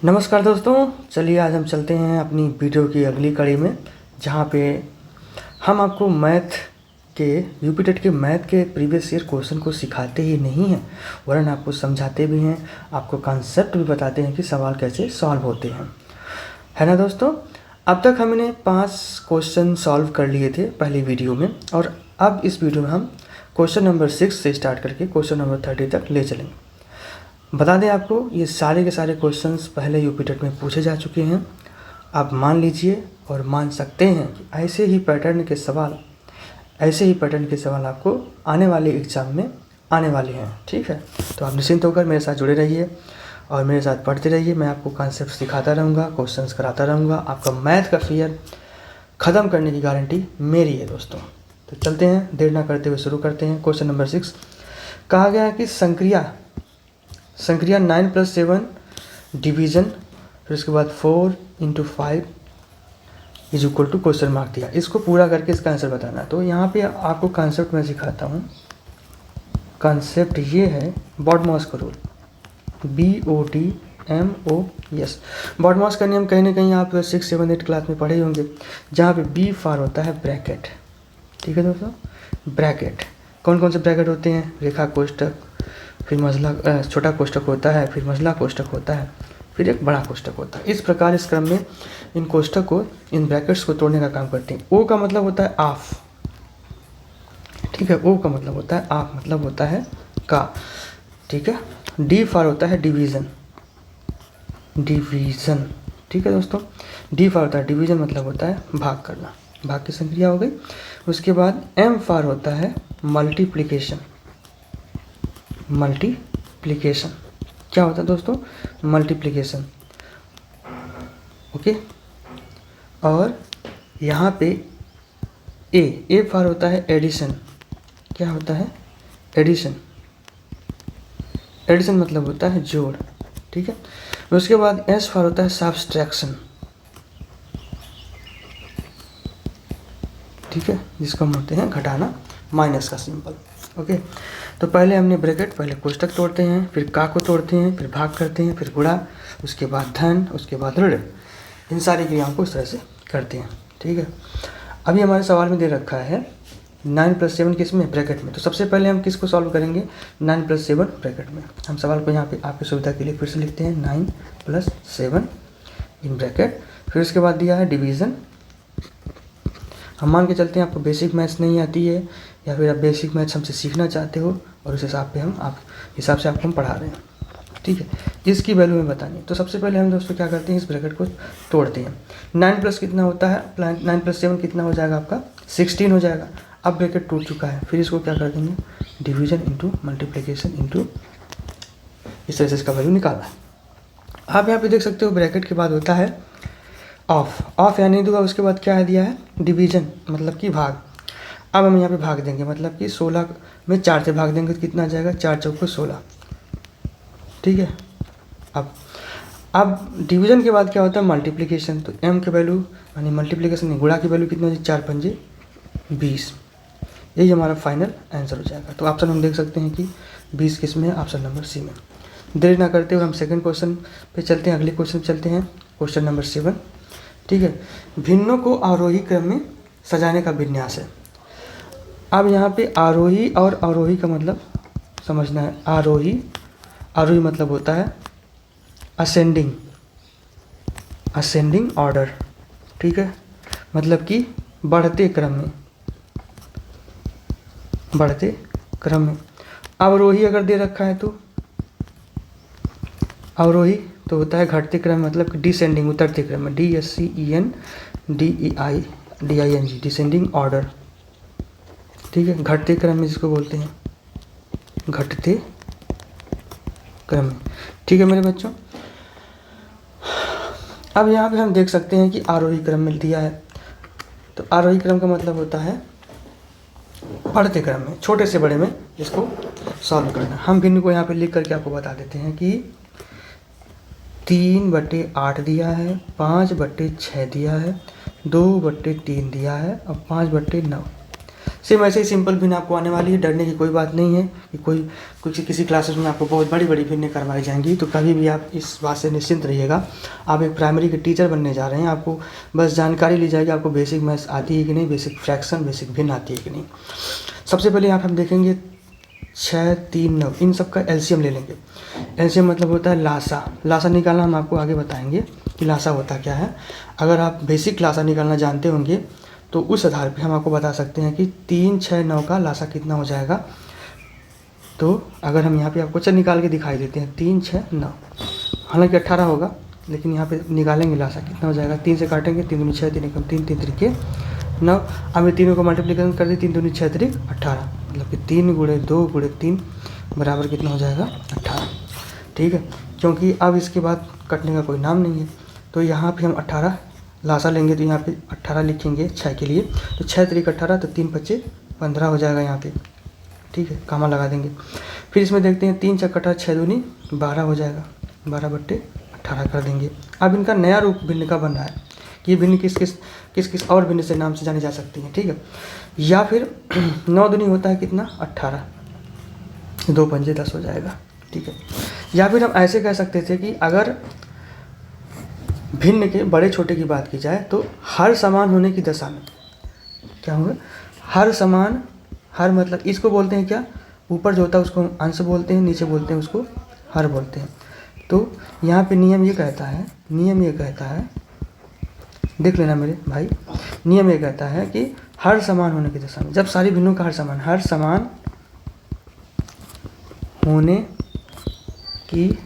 नमस्कार दोस्तों, चलिए आज हम चलते हैं अपनी वीडियो की अगली कड़ी में, जहाँ पे हम आपको मैथ के यूपी टेट के मैथ के प्रीवियस ईयर क्वेश्चन को सिखाते ही नहीं हैं, वरन आपको समझाते भी हैं, आपको कॉन्सेप्ट भी बताते हैं कि सवाल कैसे सॉल्व होते हैं, है ना दोस्तों। अब तक हमने 5 क्वेश्चन सॉल्व कर लिए थे पहली वीडियो में, और अब इस वीडियो में हम क्वेश्चन नंबर 6 से स्टार्ट करके क्वेश्चन नंबर 30 तक ले चलेंगे। बता दें आपको, ये सारे के सारे क्वेश्चंस पहले यूपी टेट में पूछे जा चुके हैं। आप मान लीजिए और मान सकते हैं कि ऐसे ही पैटर्न के सवाल आपको आने वाले एग्ज़ाम में आने वाले हैं, ठीक है। तो आप निश्चिंत होकर मेरे साथ जुड़े रहिए और मेरे साथ पढ़ते रहिए। मैं आपको कॉन्सेप्ट सिखाता रहूँगा, क्वेश्चंस कराता रहूँगा। आपका मैथ का फियर ख़त्म करने की गारंटी मेरी है दोस्तों। तो चलते हैं, देर ना करते हुए शुरू करते हैं। क्वेश्चन नंबर 6 कहा गया है कि संक्रिया 9 + 7 डिवीज़न, फिर उसके बाद 4 × 5 = क्वेश्चन मार्क दिया। इसको पूरा करके इसका आंसर बताना। तो यहाँ पे आपको कॉन्सेप्ट मैं सिखाता हूँ। कॉन्सेप्ट ये है बॉडमॉस का रूल, BODMOS। बॉडमॉस का नियम कहीं ना कहीं आप 6, 7, 8 क्लास में पढ़े होंगे, जहाँ पे B फॉर होता है ब्रैकेट, ठीक है दोस्तों। ब्रैकेट कौन कौन से ब्रैकेट होते हैं? रेखा कोष्ठक, फिर मझला छोटा कोष्ठक होता है, फिर मझला कोष्ठक होता है, फिर एक बड़ा कोष्ठक होता है। इस प्रकार इस क्रम में इन कोष्ठक को, इन ब्रैकेट्स को तोड़ने का काम करते हैं। O का मतलब होता है ऑफ, ठीक है। O का मतलब होता है ऑफ, मतलब होता है का, ठीक है। D फॉर होता है डिवीज़न, ठीक है दोस्तों। D फॉर होता है डिवीज़न, मतलब होता है भाग करना, भाग की संक्रिया हो गई। उसके बाद M फॉर होता है मल्टीप्लिकेशन। क्या होता है दोस्तों? Multiplication, okay. और यहाँ पे ए फॉर होता है एडिशन। क्या होता है? एडिशन मतलब होता है जोड़, ठीक है। उसके बाद एस फॉर होता है सब्सट्रैक्शन, ठीक है, जिसको हम बोलते हैं घटाना, माइनस का सिंबल, ओके। तो पहले हमने ब्रैकेट, पहले कोष्ठक तोड़ते हैं, फिर का को तोड़ते हैं, फिर भाग करते हैं, फिर गुणा, उसके बाद धन, उसके बाद ऋण। इन सारी क्रियाओं को इस तरह से करते हैं, ठीक है। अभी हमारे सवाल में दे रखा है 9 + 7 किस में? ब्रैकेट में। तो सबसे पहले हम किसको सॉल्व करेंगे? 9 + 7 ब्रैकेट में। हम सवाल को यहाँ पे आपकी सुविधा के लिए फिर से लिखते हैं, 9 + 7 इन ब्रैकेट। फिर उसके बाद दिया है डिवीज़न। हम मान के चलते हैं आपको बेसिक मैथ्स नहीं आती है, या फिर आप बेसिक मैथ्स हमसे सीखना चाहते हो, और उस हिसाब से आपको हम पढ़ा रहे हैं, ठीक है। इसकी वैल्यू में बतानी। तो सबसे पहले हम दोस्तों क्या करते हैं, इस ब्रैकेट को तोड़ते हैं। 9 + कितना होता है? 9 + 7 कितना हो जाएगा आपका? 16 हो जाएगा। अब ब्रैकेट टूट चुका है, फिर इसको क्या कर देंगे? डिवीज़न इंटू मल्टीप्लिकेशन इंटू, इस तरह से इसका वैल्यू निकालना है। आप यहाँ पे देख सकते हो ब्रैकेट के बाद होता है ऑफ यहाँ नहीं दूंगा। उसके बाद क्या है दिया है? डिवीज़न, मतलब कि भाग। अब हम यहाँ पे भाग देंगे, मतलब कि 16 में 4 से भाग देंगे तो कितना आ जाएगा? 4 × 4 = 16, ठीक है। अब डिवीज़न के बाद क्या होता है? मल्टीप्लिकेशन। तो m की वैल्यू, यानी मल्टीप्लिकेशन नहीं, गुणा की वैल्यू कितना होगी? 4 × 5 = 20। यही हमारा फाइनल आंसर हो जाएगा। तो ऑप्शन हम देख सकते हैं कि 20 किस में है? ऑप्शन नंबर सी में। देर ना करते हुए हम सेकंड क्वेश्चन पे चलते हैं, अगले क्वेश्चन चलते हैं, क्वेश्चन नंबर 7, ठीक है। भिन्नों को आरोही क्रम में सजाने का विन्यास है। अब यहाँ पे आरोही और अवरोही का मतलब समझना है। आरोही मतलब होता है असेंडिंग ऑर्डर, ठीक है, मतलब कि बढ़ते क्रम में। अवरोही अगर दे रखा है तो अवरोही तो होता है घटते क्रम, मतलब कि डिसेंडिंग, उतरते क्रम में, DSCENDING, डिसेंडिंग ऑर्डर, ठीक है। घटते क्रम में जिसको बोलते हैं, घटते क्रम में, ठीक है मेरे बच्चों। अब यहाँ पे हम देख सकते हैं कि आरोही क्रम मिल दिया है। तो आरोही क्रम का मतलब होता है बढ़ते क्रम में, छोटे से बड़े में इसको सॉल्व करना। हम भिन्न को यहाँ पे लिख करके आपको बता देते हैं कि 3/8 दिया है, 5/6 दिया है, 2/3 दिया है और 5/9। सेम ऐसे ही सिंपल भिन्न आपको आने वाली है, डरने की कोई बात नहीं है कि किसी क्लासेस में आपको बहुत बड़ी बड़ी भिन्न करवाई जाएंगी। तो कभी भी आप इस बात से निश्चिंत रहिएगा। आप एक प्राइमरी के टीचर बनने जा रहे हैं, आपको बस जानकारी ली जाएगी आपको बेसिक मैथ्स आती है कि नहीं, बेसिक फ्रैक्शन, बेसिक भिन्न आती है कि नहीं। सबसे पहले यहाँ हम देखेंगे 6, 3, 9 इन सब का एलसीएम ले लेंगे। एलसीएम मतलब होता है लासा। लासा निकालना हम आपको आगे बताएंगे कि लासा होता क्या है। अगर आप बेसिक लासा निकालना जानते होंगे तो उस आधार पे हम आपको बता सकते हैं कि 3, 6, 9 का लासा कितना हो जाएगा। तो अगर हम यहाँ पे आपको चल निकाल के दिखाई देते हैं 3, 6, 9, हालांकि 18 होगा लेकिन यहाँ पे निकालेंगे लासा कितना हो जाएगा। 3 से काटेंगे, 3 दूनी 6, 3 एकम 3, 3 त्रिके 9। अब ये तीनों को मल्टीप्लिकेशन कर दी, 3 दूनी 6 त्रिक 18, मतलब कि 3 गुणे 2 गुणे 3 बराबर कितना हो जाएगा 18। ठीक है, क्योंकि अब इसके बाद कटने का कोई नाम नहीं है तो यहाँ पे हम 18 लासा लेंगे। तो यहाँ पे 18 लिखेंगे 6 के लिए, तो 6 त्रिक 18, तो 3 पच्चे 15 हो जाएगा यहाँ पे। ठीक है, कामा लगा देंगे। फिर इसमें देखते हैं 3 चक 18, 6 दूनी 12 हो जाएगा, 12/18 कर देंगे। अब इनका नया रूप भिन्न का बन रहा है कि ये भिन्न किस किस और भिन्न से नाम से जानी जा सकती हैं। ठीक है, या फिर 9 दूनी होता है कितना 18, 2 पंजे 10 हो जाएगा। ठीक है, या फिर हम ऐसे कह सकते थे कि अगर भिन्न के बड़े छोटे की बात की जाए तो हर समान होने की दशा में क्या होगा, हर समान, हर मतलब इसको बोलते हैं क्या, ऊपर जो होता है उसको हम अंश बोलते हैं, नीचे बोलते हैं उसको हर बोलते हैं। तो यहाँ पे नियम ये कहता है, देख लेना मेरे भाई, नियम ये कहता है कि हर समान होने की दशा में, जब सारी भिन्नों का हर समान होने की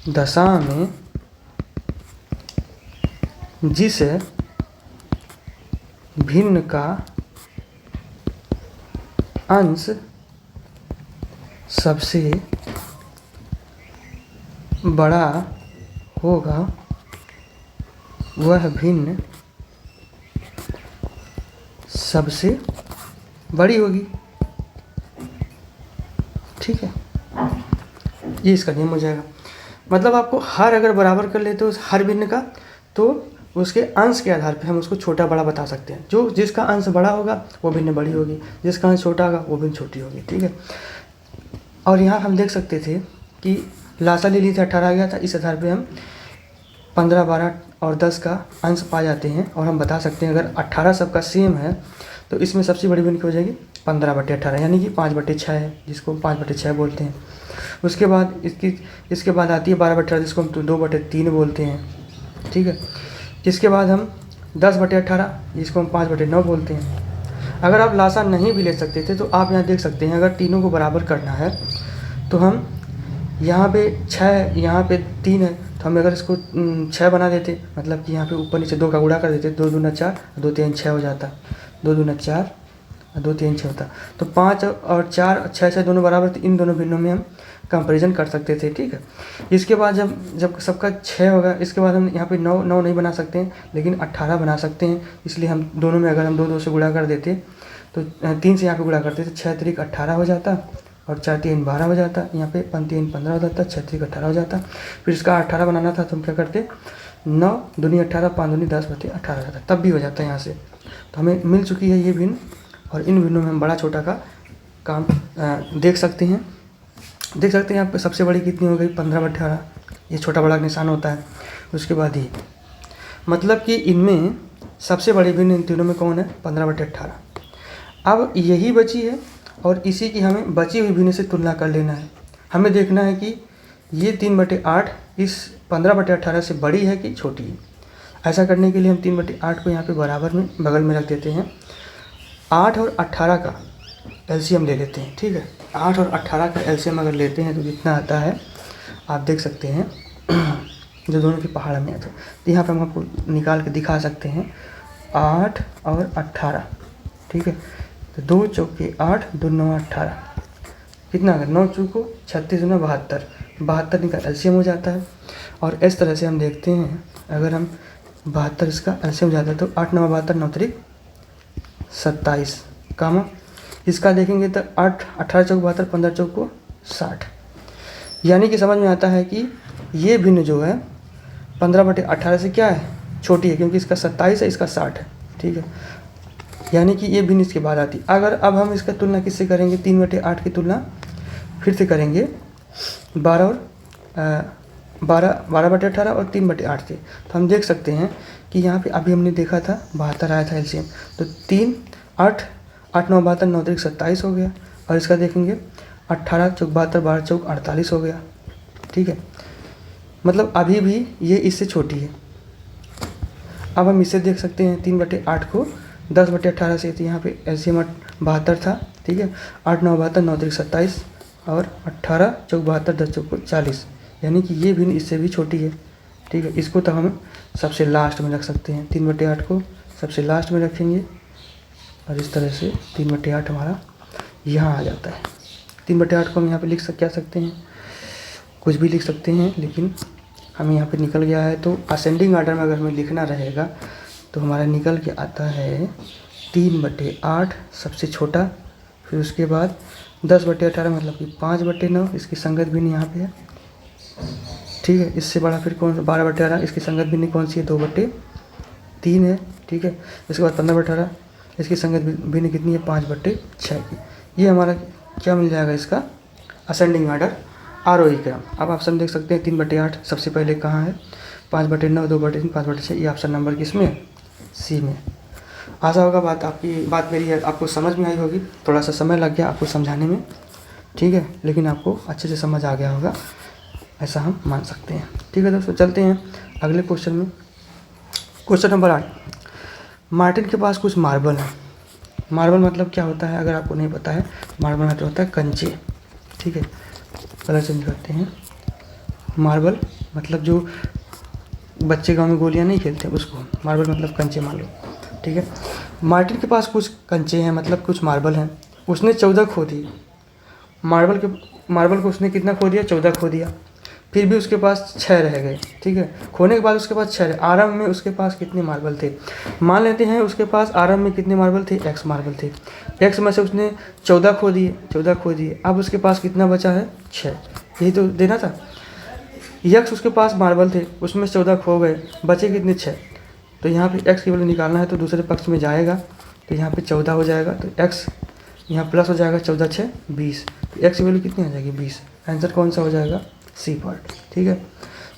दशा में जिस भिन्न का अंश सबसे बड़ा होगा वह भिन्न सबसे बड़ी होगी। ठीक है, ये इसका नियम हो जाएगा। मतलब आपको हर अगर बराबर कर ले तो हर भिन्न का, तो उसके अंश के आधार पे हम उसको छोटा बड़ा बता सकते हैं। जो जिसका अंश बड़ा होगा वो भिन्न बड़ी होगी, जिसका अंश छोटा होगा वो भिन्न छोटी होगी। ठीक है, और यहाँ हम देख सकते थे कि लासा ले ली थी 18 आ गया था, इस आधार पे हम 15, 12 और 10 का अंश पा जाते हैं और हम बता सकते हैं अगर 18 सबका सेम है तो इसमें सबसे बड़ी भिन्न हो जाएगी 15/18, यानी कि 5/6 है, जिसको 5/6 बोलते हैं। उसके बाद इसके बाद आती है 12/18, जिसको हम 2/3 बोलते हैं। ठीक है, इसके बाद हम 10/18, जिसको हम 5/9 बोलते हैं। अगर आप लासा नहीं भी ले सकते थे तो आप यहाँ देख सकते हैं, अगर तीनों को बराबर करना है तो हम यहाँ पे 6, यहाँ पे 3 है, तो हम अगर इसको 6 बना देते, मतलब कि यहाँ पे ऊपर नीचे 2 का गुणा कर देते, 2 दूना 4, 2 3 6 हो जाता, 2 दूना 4 और 2 3 6 होता। तो 5 और 4 6 6 दोनों बराबर थे, इन दोनों भिन्नों में हम कंपैरिजन कर सकते थे। ठीक है, इसके बाद जब सबका 6 होगा, इसके बाद हम यहाँ पे 9 नहीं बना सकते हैं, लेकिन 18 बना सकते हैं। इसलिए हम दोनों में अगर हम 2 से गुणा कर देते तो 3 से यहाँ पे गुणा करते थे, 6 त्रिक 18 हो जाता और 4 3 12 हो जाता, यहाँ पे 5 3 15 हो जाता, 6 त्रिक 18 हो जाता। फिर इसका 18 बनाना था तो हम क्या करते, 9 दूनी 18, 5 दूनी 10/18 हो जाता, तब भी हो जाता है यहाँ से। तो हमें मिल चुकी है ये भिन्न, और इन भिन्नों में हम बड़ा छोटा का काम देख सकते हैं यहाँ पे सबसे बड़ी कितनी हो गई 15/18, ये छोटा बड़ा निशान होता है। उसके बाद ये मतलब कि इनमें सबसे बड़ी भिन्न इन तीनों में कौन है 15/18। अब यही बची है और इसी की हमें बची हुई भिन्न से तुलना कर लेना है। हमें देखना है कि ये 3/8 इस 15/18 से बड़ी है कि छोटी है। ऐसा करने के लिए हम 3/8 को यहाँ पे बराबर में बगल में रख देते हैं। 8 और 18 का एलसीएम ले लेते हैं। ठीक है, 8 और 18 का एलसीएम अगर लेते हैं तो कितना आता है आप देख सकते हैं, जो दोनों के पहाड़ में आता है। तो यहाँ पर हम आपको निकाल के दिखा सकते हैं 8 और 18। ठीक है, तो 2 चौके 8, 2 9 18, कितना अगर 9 चौको 36 9 72, 72 इनका एलसीएम हो जाता है। और इस तरह से हम देखते हैं अगर हम 72 इसका एलसीएम हो जाता है तो 8 9 72, 9 त्रिक 27 कामा इसका देखेंगे तो 8 18 चौक 72, 15 चौक को 60, यानी कि समझ में आता है कि ये भिन्न जो है 15/18 से क्या है छोटी है, क्योंकि इसका 27 है, इसका 60 है। ठीक है, यानी कि ये भिन्न इसके बाद आती। अगर अब हम इसका तुलना किससे करेंगे, 3/8 की तुलना फिर से करेंगे 12/18 और 3/8 से, तो हम देख सकते हैं कि यहाँ पे अभी हमने देखा था 72 आया था एलसीएम, तो 3 8 8 9 72 9 3 27 हो गया। और इसका देखेंगे 18 चौक 72 12 चौक 48 हो गया। ठीक है, मतलब अभी भी ये इससे छोटी है। अब हम इससे देख सकते हैं 3/8 को 10/18 से, तो यहाँ पे एलसीएम 72 था। ठीक है, 8 9 72 9 3 27 और 18 चौक 72 10 चौक 40, यानी कि ये भी इससे भी छोटी है। ठीक है, इसको तो हम सबसे लास्ट में रख सकते हैं, 3/8 को सबसे लास्ट में रखेंगे और इस तरह से 3/8 हमारा यहाँ आ जाता है। 3/8 को हम यहाँ पे क्या सकते हैं, कुछ भी लिख सकते हैं, लेकिन हमें यहाँ पे निकल गया है। तो असेंडिंग ऑर्डर में अगर हमें लिखना रहेगा तो हमारा निकल के आता है 3/8 सबसे छोटा, फिर उसके बाद 10/18 मतलब कि 5/9, इसकी संगत भिन्न यहाँ पे है। ठीक है, इससे बड़ा फिर कौन सा 12/18, इसकी संगत भिन्न कौन सी है, 2/3 है। ठीक है, इसके बाद 15/18, इसकी संगत भिन्न कितनी है, 5/6 की। ये हमारा क्या मिल जाएगा, इसका असेंडिंग ऑर्डर आरोही क्रम। अब ऑप्शन देख सकते हैं 3/8 सबसे पहले कहाँ है, 5/9 2/3 5/6, ये ऑप्शन नंबर किसमें है, सी में। आशा होगा बात मेरी है आपको समझ में आई होगी। थोड़ा सा समय लग गया आपको समझाने में, ठीक है, लेकिन आपको अच्छे से समझ आ गया होगा, ऐसा हम मान सकते हैं। ठीक है दोस्तों, चलते हैं अगले क्वेश्चन में। क्वेश्चन नंबर 8, मार्टिन के पास कुछ मार्बल है। मार्बल मतलब क्या होता है, अगर आपको नहीं पता है, मार्बल मतलब होता है कंचे। ठीक है, कलर चेंज करते हैं। मार्बल मतलब जो बच्चे गांव में गोलियां नहीं खेलते उसको मार्बल मतलब कंचे मान लो। ठीक है, मार्टिन के पास कुछ कंचे हैं, मतलब कुछ मार्बल हैं। उसने 14 खो दिए। मार्बल को उसने कितना खो दिया, 14 खो दिया। फिर भी उसके पास 6 रह गए। ठीक है, खोने के बाद उसके पास 6 रहे। आरंभ में उसके पास कितने मार्बल थे, मान लेते हैं उसके पास आरंभ में कितने मार्बल थे, x मार्बल थे। x में से उसने 14 खो दिए। अब उसके पास कितना बचा है, 6। यही तो देना था। x उसके पास मार्बल थे, उसमें 14 खो गए, बचे कितने, 6। तो यहाँ पे x की वैल्यू निकालना है, तो दूसरे पक्ष में जाएगा, तो यहाँ पे 14 हो जाएगा, तो x यहाँ प्लस हो जाएगा, 14 6 20, तो x की वैल्यू कितनी आ जाएगी, 20। आंसर कौन सा हो जाएगा, सी पार्ट। ठीक है,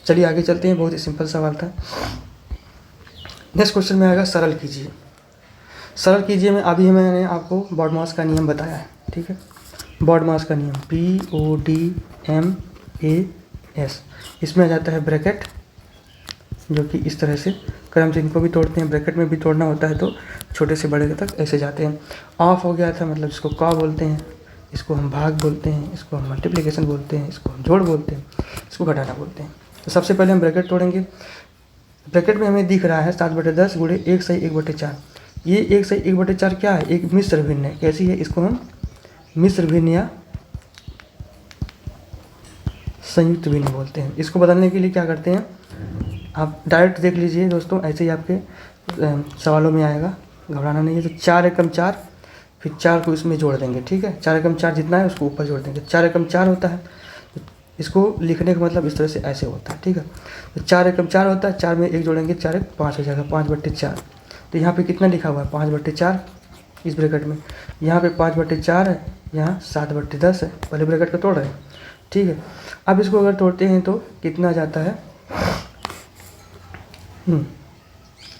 चलिए आगे चलते हैं, बहुत ही सिंपल सवाल था। नेक्स्ट क्वेश्चन में आएगा सरल कीजिए में अभी मैंने आपको बॉडमास का नियम बताया है। ठीक है, बॉडमास का नियम BODMAS, इसमें आ जाता है ब्रैकेट, जो कि इस तरह से क्रम से इनको भी तोड़ते हैं, ब्रैकेट में भी तोड़ना होता है तो छोटे से बड़े तक ऐसे जाते हैं। ऑफ हो गया था मतलब इसको का बोलते हैं, इसको हम भाग बोलते हैं, इसको हम मल्टीप्लिकेशन बोलते हैं, इसको हम जोड़ बोलते हैं, इसको घटाना बोलते हैं। तो सबसे पहले हम ब्रैकेट तोड़ेंगे। ब्रैकेट में हमें दिख रहा है 7/10 गुणे 1 सही 1/4। ये 1 सही 1/4 क्या है, एक मिश्र भिन्न है। कैसी है, इसको हम मिश्र भिन्न या संयुक्त भिन्न बोलते हैं। इसको बदलने के लिए क्या करते हैं, आप डायरेक्ट देख लीजिए दोस्तों, ऐसे ही आपके सवालों में आएगा, घबराना नहीं है। तो 4 एकम 4, फिर 4 को इसमें जोड़ देंगे। ठीक है, 4 एकम 4 जितना है उसको ऊपर जोड़ देंगे। 4 एकम 4 होता है, तो इसको लिखने का मतलब इस तरह से ऐसे होता है। ठीक है, तो 4 एकम 4 होता है, 4 में 1 जोड़ेंगे, 4 1 5 हो जाएगा, 5/4। तो यहाँ पे कितना लिखा हुआ है, 5/4 इस ब्रैकेट में। यहाँ पे 5/4 है, यहाँ 7/10 है। पहले ब्रैकेट को तोड़ रहे हैं। ठीक है, अब इसको अगर तोड़ते हैं तो कितना जाता है,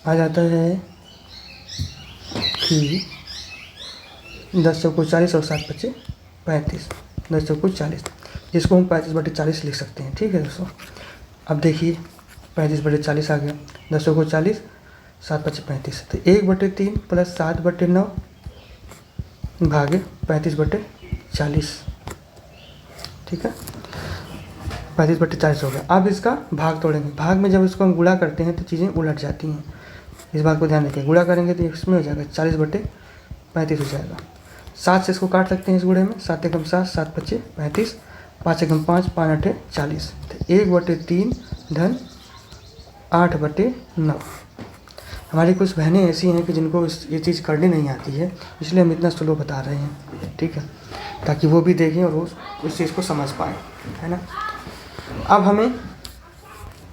आ जाता है कि 10 चौको 40 और 7 5 35, 10 चौको 40, जिसको हम 35/40 लिख सकते हैं। ठीक है दोस्तों, अब देखिए 35/40 आ गया, 10 चौको 40 7 5 35, तो 1/3 प्लस 7/9 भागे 35/40। ठीक है, 35/40 हो गया। अब इसका भाग तोड़ेंगे। भाग में जब इसको हम गुणा करते हैं तो चीज़ें उलट जाती हैं, इस बात को ध्यान रखें। गुणा करेंगे तो इसमें हो जाएगा 40/35 हो जाएगा। 7 से इसको काट सकते हैं इस गुणे में, 7 एकम 7 7 5 35, 5 एकम 5 5 8 40, तो 1/3 धन 8/9। हमारी कुछ बहनें ऐसी हैं कि जिनको ये चीज़ करनी नहीं आती है, इसलिए हम इतना स्लो बता रहे हैं। ठीक है, ताकि वो भी देखें और वो उस चीज़ को समझ पाएँ, है ना। अब हमें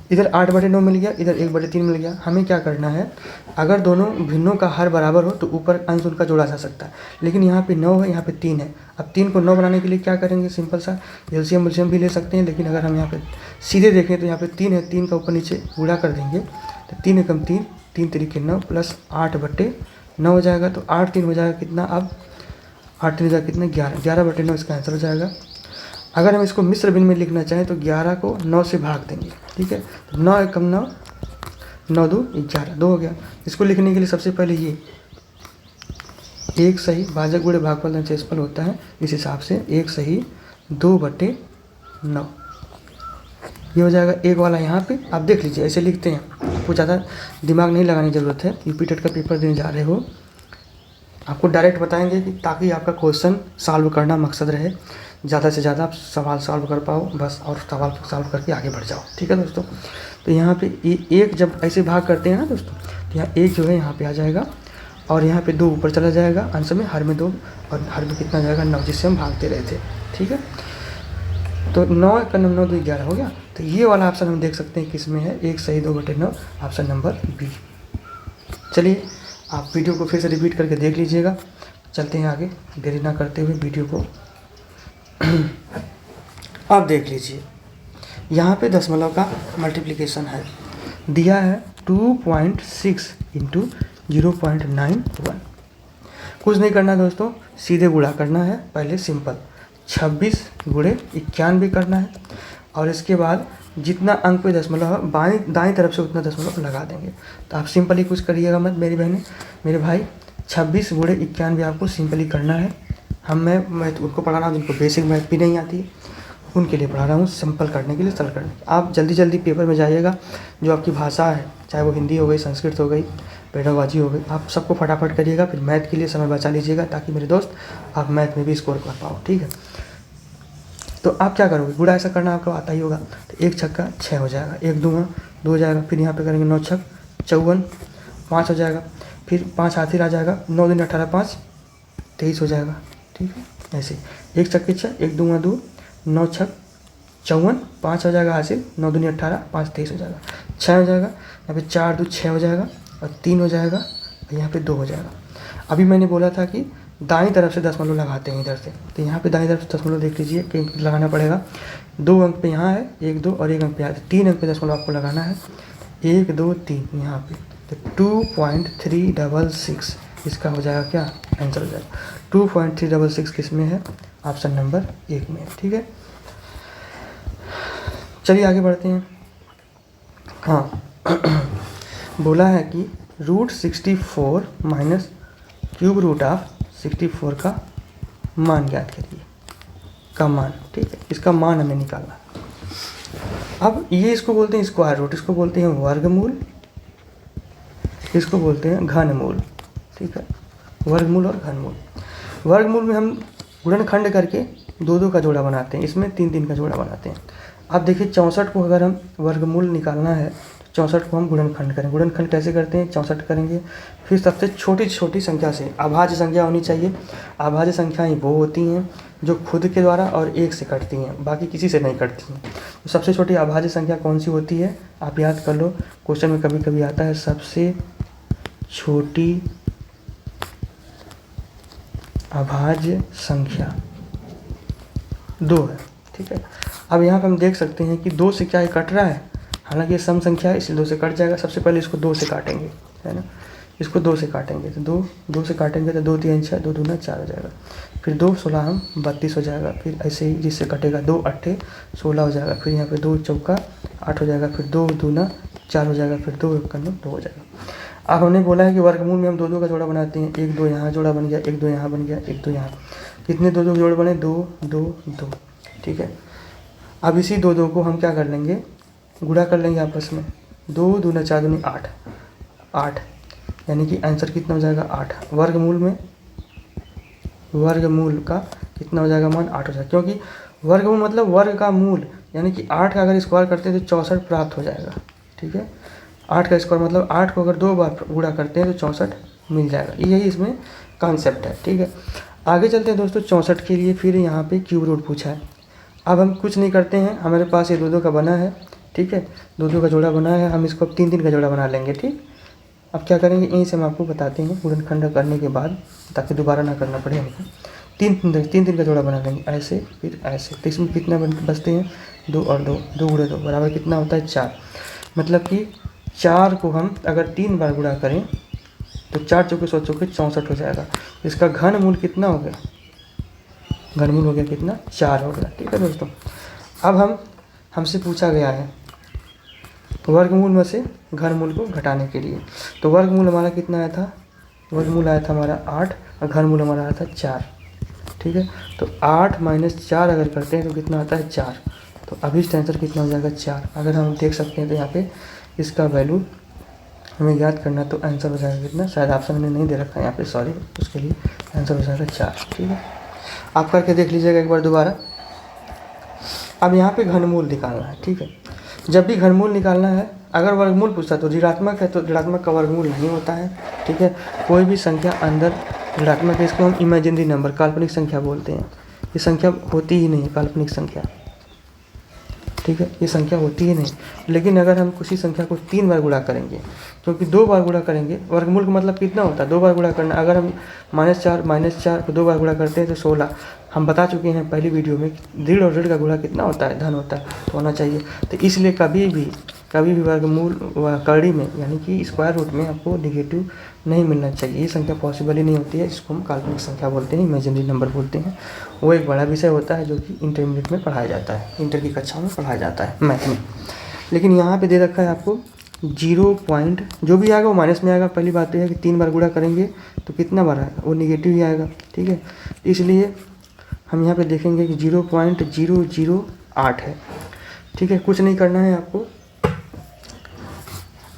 इधर 8/9 मिल गया, इधर 1/3 मिल गया। हमें क्या करना है, अगर दोनों भिन्नों का हर बराबर हो तो ऊपर अंश उनका जोड़ा जा सकता है, लेकिन यहाँ पे 9 है, यहाँ पे 3 है। अब 3 को 9 बनाने के लिए क्या करेंगे, सिंपल सा एलसीएम उलसीएम भी ले सकते हैं, लेकिन अगर हम यहाँ पे सीधे देखें तो यहाँ पे 3 है, 3 का ऊपर नीचे गुणा कर देंगे तो 3 एकम 3, 3 तरीके 9 प्लस 8/9 हो जाएगा। तो 8 3 हो जाएगा कितना, अब 8 3 हो जाएगा कितना, 11, 11/9 इसका आंसर हो जाएगा। अगर हम इसको मिश्र भिन्न में लिखना चाहें तो 11 को 9 से भाग देंगे, ठीक है। तो 9 एकम 9, 9 2 11, 2 हो गया। इसको लिखने के लिए सबसे पहले ये एक सही भाजक गुणे भागफल क्षेत्रफल होता है, इस हिसाब से एक सही 2/9 ये हो जाएगा। एक वाला यहाँ पे आप देख लीजिए, ऐसे लिखते हैं, आपको ज़्यादा दिमाग नहीं लगाने की ज़रूरत है। यूपी टेट का पेपर देने जा रहे हो, आपको डायरेक्ट बताएंगे कि ताकि आपका क्वेश्चन सॉल्व करना मकसद रहे, ज़्यादा से ज़्यादा आप सवाल सॉल्व कर पाओ बस, और सवाल सॉल्व करके आगे बढ़ जाओ, ठीक है दोस्तों। तो यहाँ पे एक जब ऐसे भाग करते हैं ना दोस्तों, तो यहाँ एक जो है यहाँ पे आ जाएगा और यहाँ पे 2 ऊपर चला जाएगा, अंश में हर में 2 और हर में कितना जाएगा 9, जिससे हम भागते रहे थे, ठीक है। तो 9 का 9 2 11 हो गया। तो ये वाला ऑप्शन हम देख सकते हैं किस में है, एक सही 2/9, ऑप्शन नंबर बी। चलिए आप वीडियो को फिर से रिपीट करके देख लीजिएगा, चलते हैं आगे देरी ना करते हुए वीडियो को। आप देख लीजिए, यहाँ पे दशमलव का मल्टीप्लिकेशन है, दिया है 2.6 × 0.91। कुछ नहीं करना दोस्तों, सीधे गुणा करना है। पहले सिंपल 26 × 91 करना है, और इसके बाद जितना अंक पे दशमलव है दाईं तरफ से उतना दशमलव लगा देंगे। तो आप सिंपली कुछ करिएगा मत मेरी बहनें मेरे भाई, 26 × 91 आपको सिंपली करना है। मैं तो उनको पढ़ा रहा हूँ जिनको बेसिक मैथ भी नहीं आती है, उनके लिए पढ़ा रहा हूँ, सिंपल करने के लिए, सरल करने के लिए। आप जल्दी जल्दी पेपर में जाइएगा, जो आपकी भाषा है, चाहे वो हिंदी हो गई, संस्कृत हो गई, पेडागॉजी हो गई, आप सबको फटाफट करिएगा। फिर मैथ के लिए समय बचा लीजिएगा, ताकि मेरे दोस्त आप मैथ में भी स्कोर कर पाओ, ठीक है। तो आप क्या करोगे, गुणा ऐसा करना आपको आता ही होगा। तो 1 छक्का 6 हो जाएगा, 1 दूना 2 हो जाएगा, फिर यहाँ पे करेंगे 9 छक 54, 5 हो जाएगा, फिर 5 हाथ ही आ जाएगा, 9 दूनी 18 5 23 हो जाएगा, ठीक है। ऐसे 1 छक्के 6, 1 दूना 2, 9 छक 54, 5 हो जाएगा हासिल, 9 दूनी 18 5 23 हो जाएगा, 6 हो जाएगा, यहाँ पे 4 2 6 हो जाएगा, और 3 हो जाएगा, और यहाँ पे 2 हो जाएगा। अभी मैंने बोला था कि दाईं तरफ से दशमलव लगाते हैं इधर से, तो यहाँ पे दाईं तरफ से दशमलव देख लीजिए कि लगाना पड़ेगा। 2 अंक पे यहाँ है, 1 2 और 1 अंक पे यहाँ, 3 अंक पे दशमलव आपको लगाना है, 1 2 3 यहाँ पे। तो 2.366 इसका हो जाएगा, क्या आंसर हो जाएगा। 2.366 किस में है, ऑप्शन नंबर 1 में, ठीक है। चलिए आगे बढ़ते हैं। हाँ बोला है कि √64 माइनस क्यूब रूट ऑफ 64 का मान ज्ञात करिए, का मान, ठीक है। इसका मान हमें निकालना। अब ये इसको बोलते हैं स्क्वायर रूट, इसको बोलते हैं वर्गमूल, इसको बोलते हैं घनमूल, ठीक है। वर्गमूल और घनमूल। वर्गमूल में हम गुणनखंड करके 2 2 का जोड़ा बनाते हैं, इसमें 3 3 का जोड़ा बनाते हैं। अब देखिए 64 को अगर हम वर्गमूल निकालना है, 64 को हम गुणनखंड करें। गुणनखंड कैसे करते हैं, 64 करेंगे, फिर सबसे छोटी छोटी संख्या से अभाज्य संख्या होनी चाहिए। अभाज्य संख्याएं वो होती हैं जो खुद के द्वारा और 1 से कटती हैं, बाकी किसी से नहीं कटती हैं। तो सबसे छोटी अभाज्य संख्या कौन सी होती है, आप याद कर लो, क्वेश्चन में कभी कभी आता है, सबसे छोटी अभाज्य संख्या 2 है, ठीक है। अब यहाँ पे हम देख सकते हैं कि 2 से क्या ये कट रहा है, हालांकि ये सम संख्या है इसलिए 2 से कट जाएगा। सबसे पहले इसको 2 से काटेंगे, है ना, इसको 2 से काटेंगे, तो 2 से काटेंगे तो 2 3 6, 2 दूना 4 हो जाएगा, फिर 2 16 हम 32 हो जाएगा, फिर ऐसे ही जिससे कटेगा 2 8 16 हो जाएगा, फिर यहाँ पे 2 चौका 8 हो जाएगा, फिर 2 दूना 4 हो जाएगा, फिर 2 1 2 हो जाएगा। अब हमने बोला है कि वर्गमूल में हम 2 2 का जोड़ा बनाते हैं, 1 2 यहाँ जोड़ा बन गया, 1 2 यहाँ बन गया, 1 2 यहाँ, कितने 2 2 जोड़ बने, 2 2 2, ठीक है। अब इसी 2 2 को हम क्या कर लेंगे, गुणा कर लेंगे आपस में, 2 दूना 4 दूनी 8 8, यानी कि आंसर कितना हो जाएगा 8। वर्गमूल में वर्गमूल का कितना हो जाएगा मान, 8 हो जाएगा, क्योंकि वर्गमूल मतलब वर्ग का मूल, यानी कि 8 का अगर स्क्वायर करते हैं तो 64 प्राप्त हो जाएगा, ठीक है। 8 का स्क्वायर मतलब 8 को अगर 2 बार गुणा करते हैं तो 64 मिल जाएगा, यही इसमें कॉन्सेप्ट है, ठीक है। आगे चलते हैं दोस्तों 64 के लिए, फिर यहाँ पे क्यूब रूट पूछा है। अब हम कुछ नहीं करते हैं, हमारे पास ये 2 2 का बना है, ठीक है, 2 का जोड़ा बना है, हम इसको अब 3 का जोड़ा बना लेंगे। ठीक, अब क्या करेंगे, यहीं से हम आपको बताते हैं गुणनखंड करने के बाद, ताकि दोबारा ना करना पड़े हमको। 3 का जोड़ा बना लेंगे, ऐसे फिर ऐसे। तो इसमें कितना बचते हैं, 2 और 2, 2 गुणे 2 बराबर कितना होता है 4। मतलब कि 4 को हम अगर 3 बार गुणा करें तो 4 चौके 100 चौके 64 हो जाएगा। इसका घनमूल कितना हो गया, घनमूल हो गया कितना, 4 हो गया। ठीक है दोस्तों, अब हमसे पूछा गया है वर्गमूल में से घनमूल को घटाने के लिए। तो वर्गमूल हमारा कितना आया था, वर्गमूल आया था हमारा 8 और घनमूल हमारा आया था 4। ठीक है, तो 8 - 4 अगर करते हैं तो कितना आता है 4। तो अभी इसका आंसर कितना हो जाएगा 4। अगर हम देख सकते हैं तो यहाँ पे इसका वैल्यू हमें याद करना, तो आंसर हो जाएगा कितना, शायद ऑप्शन में नहीं दे रखा है यहाँ पे, सॉरी, उसके लिए आंसर हो जाएगा 4। ठीक है, आप करके देख लीजिएगा एक बार दोबारा। अब यहाँ पे घनमूल निकालना है। ठीक है, जब भी घनमूल निकालना है, अगर वर्गमूल पूछता तो ऋणात्मक है तो ऋणात्मक का वर्गमूल नहीं होता है। ठीक है, कोई भी संख्या अंदर ऋणात्मक है, इसको हम इमेजिनरी नंबर, काल्पनिक संख्या बोलते हैं। ये संख्या होती ही नहीं, काल्पनिक संख्या। ठीक है, ये संख्या होती ही नहीं। लेकिन अगर हम किसी संख्या को 3 बार गुणा करेंगे, क्योंकि 2 बार गुणा करेंगे, वर्गमूल का मतलब कितना होता है, 2 बार गुणा करना। अगर हम -4 को 2 बार गुणा करते हैं तो 16। हम बता चुके हैं पहली वीडियो में, ऋण और ऋण का गुणा कितना होता है, धन होता है, तो होना चाहिए। तो इसलिए कभी भी वर्गमूल कड़ी में, यानी कि स्क्वायर रूट में आपको निगेटिव नहीं मिलना चाहिए। ये संख्या पॉसिबल ही नहीं होती है, इसको हम काल्पनिक संख्या बोलते हैं, इमेजिनरी नंबर बोलते हैं। वो एक बड़ा विषय होता है जो कि इंटरमीडिएट में पढ़ाया जाता है, इंटर की कक्षाओं में पढ़ाया जाता है, मैथ में। लेकिन यहाँ पे दे रखा है आपको 0 पॉइंट, जो भी आएगा वो माइनस में आएगा। पहली बात तो है कि 3 बार गुणा करेंगे तो कितना बार आएगा, वो निगेटिव ही आएगा। ठीक है, इसलिए हम यहाँ पे देखेंगे कि 0.008 है। ठीक है, कुछ नहीं करना है आपको,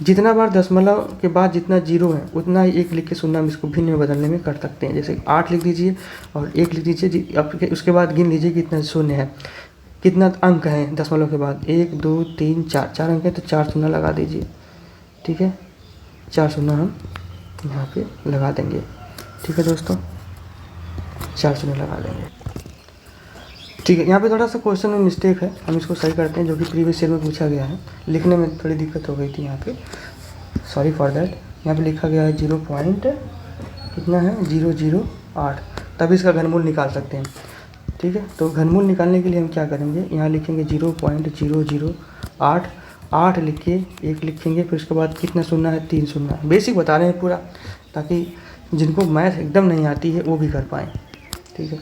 जितना बार दशमलव के बाद जितना 0 है उतना ही 1 लिख के शून्य हम इसको भिन्न में बदलने में कर सकते हैं। जैसे 8 लिख दीजिए और 1 लिख दीजिए, अब उसके बाद गिन लीजिए कितना शून्य है, कितना अंक है दशमलव के बाद, 1 2 3 4, 4 अंक है तो 4 शून्य लगा दीजिए। ठीक है, 4 शून्य हम यहाँ पे लगा देंगे। ठीक है दोस्तों, 4 शून्य लगा देंगे। ठीक है, यहाँ पे थोड़ा सा क्वेश्चन में मिस्टेक है, हम इसको सही करते हैं, जो कि प्रीवियस ईयर में पूछा गया है। लिखने में थोड़ी दिक्कत हो गई थी यहाँ पे, सॉरी फॉर दैट। यहाँ पे लिखा गया है 0 पॉइंट कितना है, 008, तभी इसका घनमूल निकाल सकते हैं। ठीक है, तो घनमूल निकालने के लिए हम क्या करेंगे, यहाँ लिखेंगे 0.008, 8 लिख के 1 लिखेंगे, फिर उसके बाद कितना शून्य है, 3 शून्य। बेसिक बता रहे हैं पूरा, ताकि जिनको मैथ एकदम नहीं आती है वो भी कर पाएँ। ठीक है,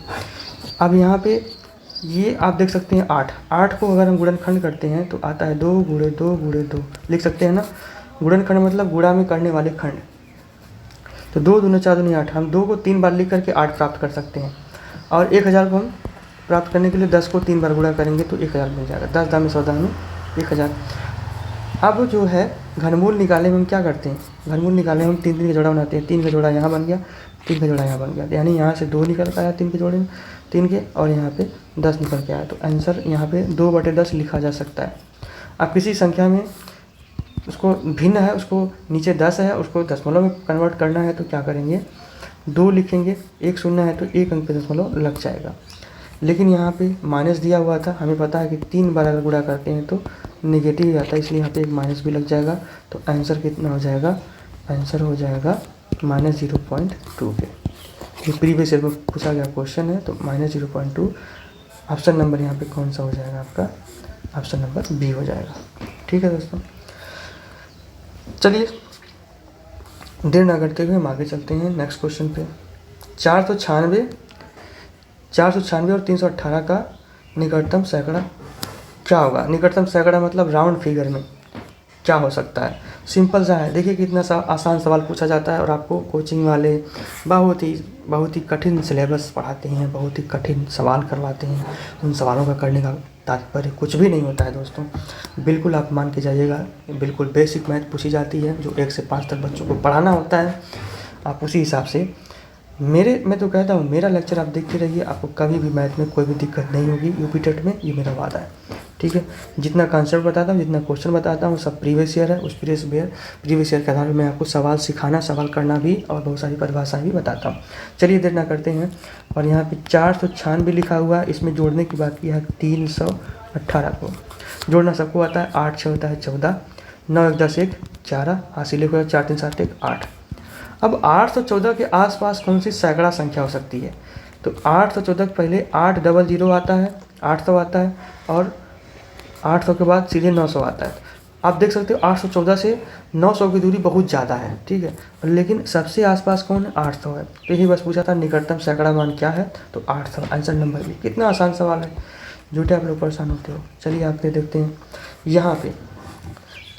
अब यहाँ पे ये आप देख सकते हैं 8 को अगर हम गुणनखंड करते हैं तो आता है 2 गुणे 2 गुणे 2, लिख सकते हैं ना। गुणनखंड मतलब गुणा में करने वाले खंड। तो 2 दूनी 4 दूनी 8, हम 2 को 3 बार लिख करके 8 प्राप्त कर सकते हैं। और 1000 को हम प्राप्त करने के लिए 10 को 3 बार गुणा करेंगे तो 1000 मिल जाएगा। 10 दाम में 100 में 1000। अब जो है घनमूल निकालने में हम क्या करते हैं, घनमूल निकालने में हम 3 का जोड़ा बनाते हैं। 3 का जोड़ा यहाँ बन गया, 3 का जोड़ा यहाँ बन गया, यानी यहाँ से 2 निकल के आया 3 के जोड़े में, 3 के, और यहाँ पे 10 निकल के आया। तो आंसर यहाँ पे 2/10 लिखा जा सकता है। अब किसी संख्या में उसको भिन्न है, उसको नीचे 10 है, उसको दशमलव में कन्वर्ट करना है तो क्या करेंगे, 2 लिखेंगे, 1 शून्य है तो 1 अंक पे दशमलव लग जाएगा। लेकिन यहाँ पे माइनस दिया हुआ था, हमें पता है कि 3 बार अगर गुणा करते हैं तो नेगेटिव ही आता है, इसलिए यहाँ पे एक माइनस भी लग जाएगा। तो आंसर कितना हो जाएगा, आंसर हो जाएगा -0.2 के। ये प्रीवियस ईयर में पूछा गया क्वेश्चन है, तो -0.2 ऑप्शन नंबर यहाँ पे कौन सा हो जाएगा आपका, ऑप्शन नंबर बी हो जाएगा। ठीक है दोस्तों, चलिए देर ना करते हुए हम आगे चलते हैं नेक्स्ट क्वेश्चन पे। 496 और 318 का निकटतम सैकड़ा क्या होगा। निकटतम सैकड़ा मतलब राउंड फिगर में क्या हो सकता है। सिंपल सा है, देखिए कितना सा आसान सवाल पूछा जाता है, और आपको कोचिंग वाले बहुत ही कठिन सिलेबस पढ़ाते हैं, बहुत ही कठिन सवाल करवाते हैं। उन सवालों का करने का तात्पर्य कुछ भी नहीं होता है दोस्तों, बिल्कुल आप मान के जाइएगा। बिल्कुल बेसिक मैथ पूछी जाती है, जो 1 से 5 तक बच्चों को पढ़ाना होता है। आप उसी हिसाब से मैं तो कहता हूँ मेरा लेक्चर आप देखते रहिए, आपको कभी भी मैथ में कोई भी दिक्कत नहीं होगी यूपी टेट में, ये मेरा वादा है। ठीक है, जितना कॉन्सेप्ट बताता हूँ, जितना क्वेश्चन बताता हूँ, सब प्रीवियस ईयर है। उस प्रीवियस ईयर के आधार पर मैं आपको सवाल सिखाना, सवाल करना भी, और बहुत सारी परिभाषाएं भी बताता हूँ। चलिए देर ना करते हैं। और यहाँ पे 496 लिखा हुआ है, इसमें जोड़ने की बात की है 318 को। जोड़ना सबको आता है। 8 6 होता है 14, 9 1 10 1 11, हासिल हो 4 3 7 1 8। अब 814 के आसपास कौन सी सैकड़ा संख्या हो सकती है? तो 814 पहले 800 आता है, 800 आता है, और 800 के बाद सीधे 900 आता है। आप देख सकते हो 814 से 900 की दूरी बहुत ज़्यादा है, ठीक है, लेकिन सबसे आसपास कौन है? 800 है। तो यही बस पूछा था निकटतम सैकड़ा मान क्या है, तो 800 आंसर नंबर बी। कितना आसान सवाल है, झूठे आप लोग परेशान होते हो। चलिए आपके देखते हैं, यहाँ पे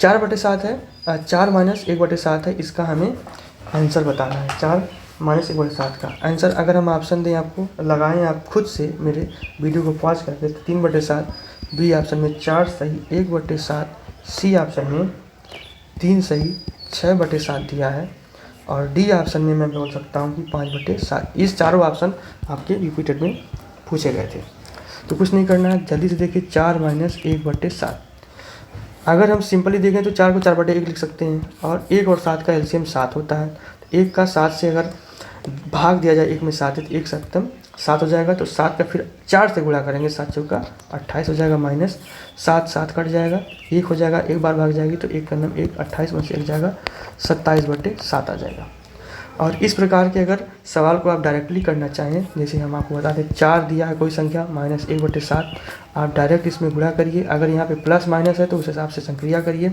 4/7 है, 4 - 1/7 है, इसका हमें आंसर बताना है। 4 - 1/7 का आंसर अगर हम ऑप्शन दें आपको, लगाएं आप खुद से मेरे वीडियो को पॉज करके, तो 3/7, बी ऑप्शन में 4 सही 1/7, सी ऑप्शन में 3 सही 6/7 दिया है, और डी ऑप्शन में मैं बोल सकता हूँ कि 5/7। इस चारों ऑप्शन आपके रिपीटेड में पूछे गए थे। तो कुछ नहीं करना है, जल्दी से देखिए 4 - 1/7। अगर हम सिंपली देखें तो 4 को 4/1 लिख सकते हैं, और 1 और 7 का एलसीएम 7 होता है। तो 1 का 7 से अगर भाग दिया जाए 1 में 7 है, तो 1 7 7 हो जाएगा। तो 7 का फिर 4 से गुणा करेंगे, 7 चौका 28 हो जाएगा, माइनस 7 7 कट जाएगा, 1 हो जाएगा, 1 बार भाग जाएगी तो 1 का नाम 1, 28 में से 1 जाएगा, 27/7 आ जाएगा। और इस प्रकार के अगर सवाल को आप डायरेक्टली करना चाहें, जैसे हम आपको बता दें 4 दिया है कोई संख्या -1/7, आप डायरेक्ट इसमें गुणा करिए। अगर यहाँ पे प्लस माइनस है तो उस हिसाब से संक्रिया करिए,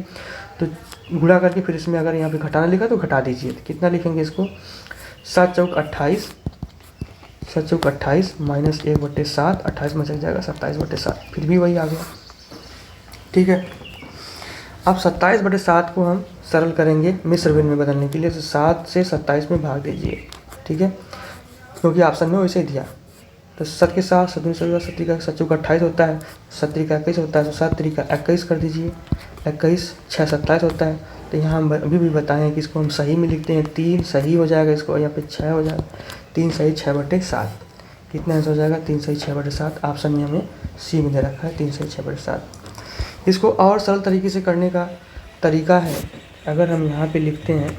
तो गुणा करके फिर इसमें अगर यहाँ पे घटाना लिखा तो घटा दीजिए। तो कितना लिखेंगे इसको, 7 चौक 28, 7 चौक 28 -1/7, 28 में चल जाएगा 27/7, फिर भी वही आ गया, ठीक है। अब 27/7 को हम सरल करेंगे मिश्र भिन्न में बदलने के लिए, तो 7 से 27 में भाग दीजिए, ठीक है, क्योंकि ऑप्शन में वैसे ही दिया। तो 7 के साथ 7 का 7 चौक 28 होता है, 7 का 21 होता है, तो 7 का 21 कर दीजिए, 21 6 27 होता है। तो यहाँ हम अभी भी बताएं कि इसको हम सही में लिखते हैं, 3 सही हो जाएगा, इसको यहाँ पे 6 हो जाएगा, 3 सही 6/7। कितना आंसर हो जाएगा, 3 सही 6/7। ऑप्शन में हमें सी में दे रखा है 3 सही 6/7। इसको और सरल तरीके से करने का तरीका है, अगर हम यहाँ पे लिखते हैं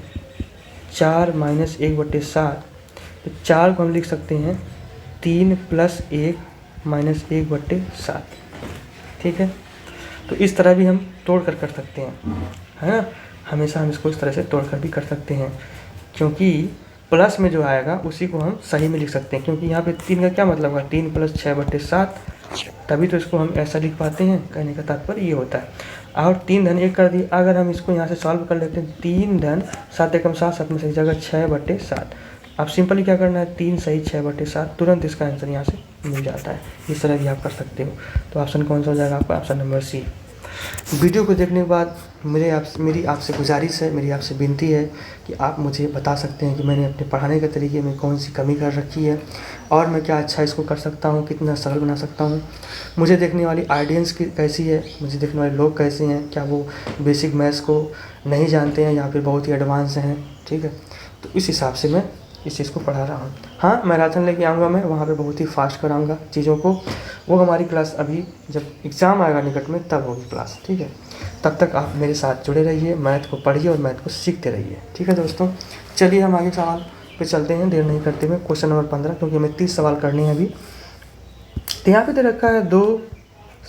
4 - 1/7, तो 4 को हम लिख सकते हैं 3 + 1 - 1/7, ठीक है। तो इस तरह भी हम तोड़ कर सकते हैं, है ना। हमेशा हम इसको इस तरह से तोड़ कर भी कर सकते हैं, क्योंकि प्लस में जो आएगा उसी को हम सही में लिख सकते हैं, क्योंकि यहाँ पे 3 का क्या मतलब है, 3 + 6/7, तभी तो इसको हम ऐसा लिख पाते हैं। कहने का तात्पर्य ये होता है। और 3 धन 1 कर दिए, अगर हम इसको यहाँ से सॉल्व कर लेते हैं, 3 धन 7 एकम 7, 7 में से जगह 6/7। अब सिंपली क्या करना है, 3 सही 6/7, तुरंत इसका आंसर यहाँ से मिल जाता है। इस तरह भी आप कर सकते हो। तो ऑप्शन कौन सा हो जाएगा आपका, ऑप्शन नंबर सी। वीडियो को देखने के बाद मेरी आपसे गुजारिश है, मेरी आपसे विनती है कि आप मुझे बता सकते हैं कि मैंने अपने पढ़ाने के तरीके में कौन सी कमी कर रखी है, और मैं क्या अच्छा इसको कर सकता हूँ, कितना सरल बना सकता हूँ। मुझे देखने वाली ऑडियंस कैसी है, मुझे देखने वाले लोग कैसे हैं, क्या वो बेसिक मैथ्स को नहीं जानते हैं या फिर बहुत ही एडवांस हैं, ठीक है। तो इस हिसाब से मैं इस चीज़ को पढ़ा रहा हूँ। हाँ, मैराथन लेके आऊँगा, मैं वहाँ पे बहुत ही फास्ट कराऊँगा चीज़ों को। वो हमारी क्लास अभी जब एग्ज़ाम आएगा निकट में तब होगी क्लास, ठीक है। तब तक आप मेरे साथ जुड़े रहिए, मैथ को पढ़िए और मैथ को सीखते रहिए, ठीक है दोस्तों। चलिए हम आगे सवाल पे चलते हैं, देर नहीं करते हुए। क्वेश्चन नंबर 15, क्योंकि हमें 30 सवाल करने हैं अभी। तो यहाँ पे दे रखा है 2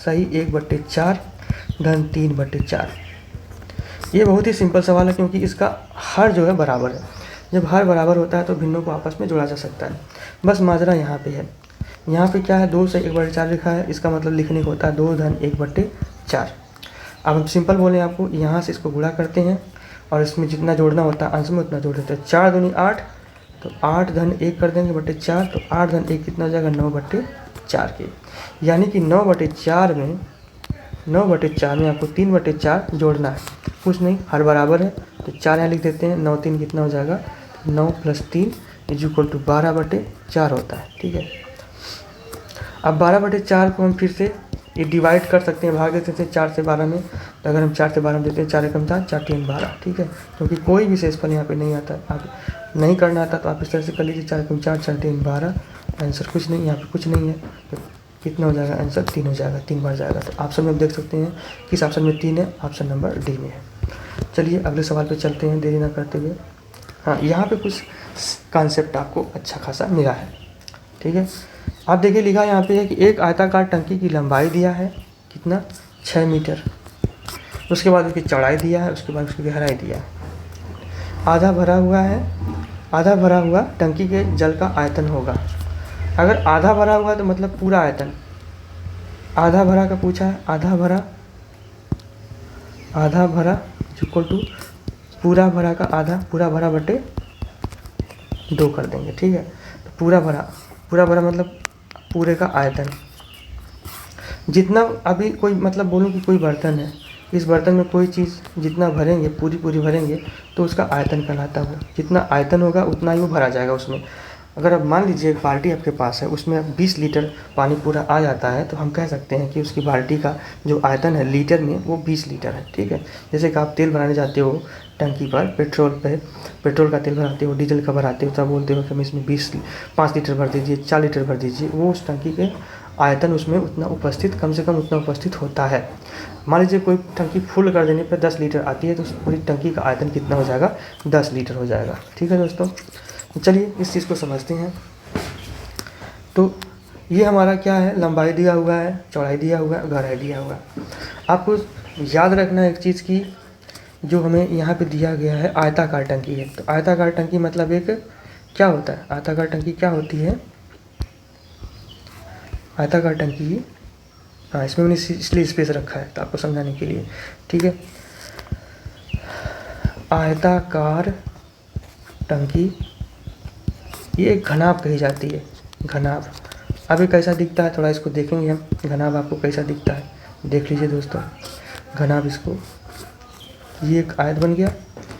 सही 1/4 धन 3/4। ये बहुत ही सिंपल सवाल है, क्योंकि इसका हर जो है बराबर है। जब हर बराबर होता है तो भिन्नों को आपस में जोड़ा जा सकता है। बस माजरा यहाँ पे है, यहाँ पे क्या है, 2 से 1/4 लिखा है, इसका मतलब लिखने को होता है 2 धन 1/4। अब हम सिंपल बोलें आपको, यहाँ से इसको गुणा करते हैं और इसमें जितना जोड़ना होता है अंश में उतना जोड़ देते हैं। 4 दूनी 8, तो 8 धन 1 कर देंगे /4, तो 8 धन 1 कितना हो जाएगा, 9/4 के। यानी कि 9/4 में आपको 3/4 जोड़ना है, कुछ नहीं, हर बराबर है तो 4 यहाँ लिख देते हैं। 9 3 कितना हो जाएगा, 9 + 3 = 12/4 होता है, ठीक है। अब 12/4 को हम फिर से ये डिवाइड कर सकते हैं, भाग देते हैं 4 से 12 में। तो अगर हम 4 से 12 में देते हैं, 4 एकम 4, 4 3 12, ठीक है, क्योंकि कोई भी शेषफल यहाँ पे नहीं आता। आप नहीं करना आता तो आप इस तरह से कर लीजिए, 4 एकम 4, 4 3 12। आंसर कुछ नहीं, यहाँ पे कुछ नहीं है, तो कितना हो जाएगा आंसर, 3 हो जाएगा, 3 बार जाएगा। तो ऑप्शन में आप देख सकते हैं किस ऑप्शन में 3 है, ऑप्शन नंबर डी में है। चलिए अगले सवाल पे चलते हैं, देरी ना करते हुए। हाँ, यहाँ पे कुछ कॉन्सेप्ट आपको अच्छा खासा मिला है, ठीक है। आप देखिए लिखा यहाँ पे है कि एक आयताकार टंकी की लंबाई दिया है कितना, 6 मीटर। उसके बाद उसकी चौड़ाई दिया है, उसके बाद उसकी गहराई दिया है। आधा भरा हुआ है, आधा भरा हुआ टंकी के जल का आयतन होगा। अगर आधा भरा हुआ तो मतलब पूरा आयतन, आधा भरा का पूछा है, आधा भरा इक्वल टू पूरा भरा का आधा, पूरा भरा बटे 2 कर देंगे, ठीक है। तो पूरा भरा मतलब पूरे का आयतन। जितना अभी कोई मतलब बोलूँ कि कोई बर्तन है, इस बर्तन में कोई चीज़ जितना भरेंगे पूरी भरेंगे तो उसका आयतन कहलाता है। जितना आयतन होगा उतना ही वो भरा जाएगा उसमें। अगर अब मान लीजिए एक बाल्टी आपके पास है, उसमें 20 लीटर पानी पूरा आ जाता है, तो हम कह सकते हैं कि उसकी बाल्टी का जो आयतन है लीटर में वो 20 लीटर है, ठीक है। जैसे कि आप तेल भराने जाते हो टंकी पर, पेट्रोल का तेल भराते हो, डीजल का भराते हो, तब बोलते हो कि हम इसमें 5 लीटर भर दीजिए, 4 लीटर भर दीजिए। वो उस टंकी के आयतन उसमें उतना उपस्थित, कम से कम उतना उपस्थित होता है। मान लीजिए कोई टंकी फुल कर देने पर 10 लीटर आती है, तो उस पूरी टंकी का आयतन कितना हो जाएगा? 10 लीटर हो जाएगा, ठीक है दोस्तों। चलिए इस चीज़ को समझते हैं। तो ये हमारा क्या है, लंबाई दिया हुआ है, चौड़ाई दिया हुआ है, गहराई दिया हुआ है। आपको याद रखना है एक चीज़ की, जो हमें यहाँ पे दिया गया है आयताकार टंकी है। तो आयताकार टंकी मतलब एक क्या होता है, आयताकार टंकी क्या होती है? आयताकार टंकी, हाँ इसमें मैंने इसलिए स्पेस रखा है तो आपको समझाने के लिए, ठीक है। आयताकार टंकी ये एक घनाभ कही जाती है, घनाभ। अब ये कैसा दिखता है थोड़ा इसको देखेंगे हम, घनाभ आपको कैसा दिखता है देख लीजिए दोस्तों। घनाभ इसको, ये एक आयत बन गया,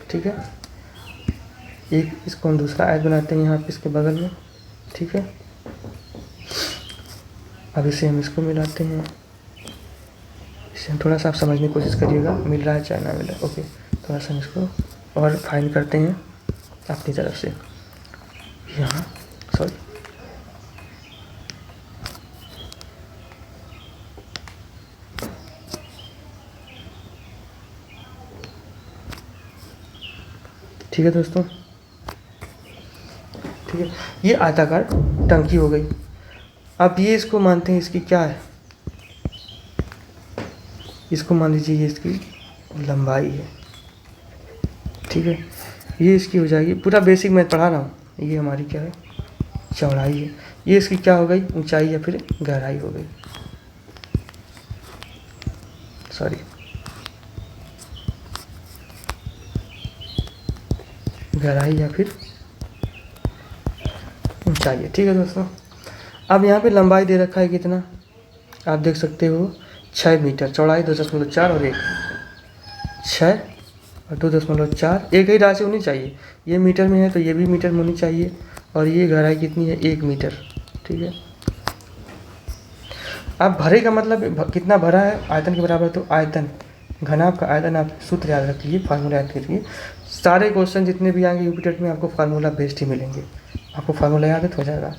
ठीक है। एक इसको हम दूसरा आयत बनाते हैं यहाँ पे इसके बगल में, ठीक है। अब इसे हम इसको मिलाते हैं, इसे हम थोड़ा सा आप समझने की कोशिश करिएगा, मिल रहा है चाहे ना मिल रहा है, ओके। थोड़ा सा हम इसको और फाइन करते हैं अपनी तरफ से, यहाँ सॉरी, ठीक है दोस्तों, ठीक है। ये आयताकार टंकी हो गई। अब ये इसको मानते हैं इसकी क्या है, इसको मान लीजिए ये इसकी लंबाई है, ठीक है। ये इसकी हो जाएगी, पूरा बेसिक मैं पढ़ा रहा हूँ। ये हमारी क्या है, चौड़ाई है। ये इसकी क्या हो गई, ऊंचाई या फिर गहराई हो गई, सॉरी गहराई या फिर ऊंचाई है, ठीक है दोस्तों। अब यहाँ पे लंबाई दे रखा है कितना, आप देख सकते हो 6 मीटर, चौड़ाई 2.4 और 1, 6 और 2.4, एक ही राशि होनी चाहिए। ये मीटर में है तो ये भी मीटर में होनी चाहिए, और ये गहराई कितनी है, 1 मीटर, ठीक है। अब भरे का मतलब कितना भरा है, आयतन के बराबर, तो आयतन, घनाभ का आयतन आप सूत्र याद रखिए, फार्मूला याद करिए। सारे क्वेश्चन जितने भी आएंगे यूपीटेट में आपको फार्मूला बेस्ड ही मिलेंगे, आपको फार्मूला याद हो जाएगा।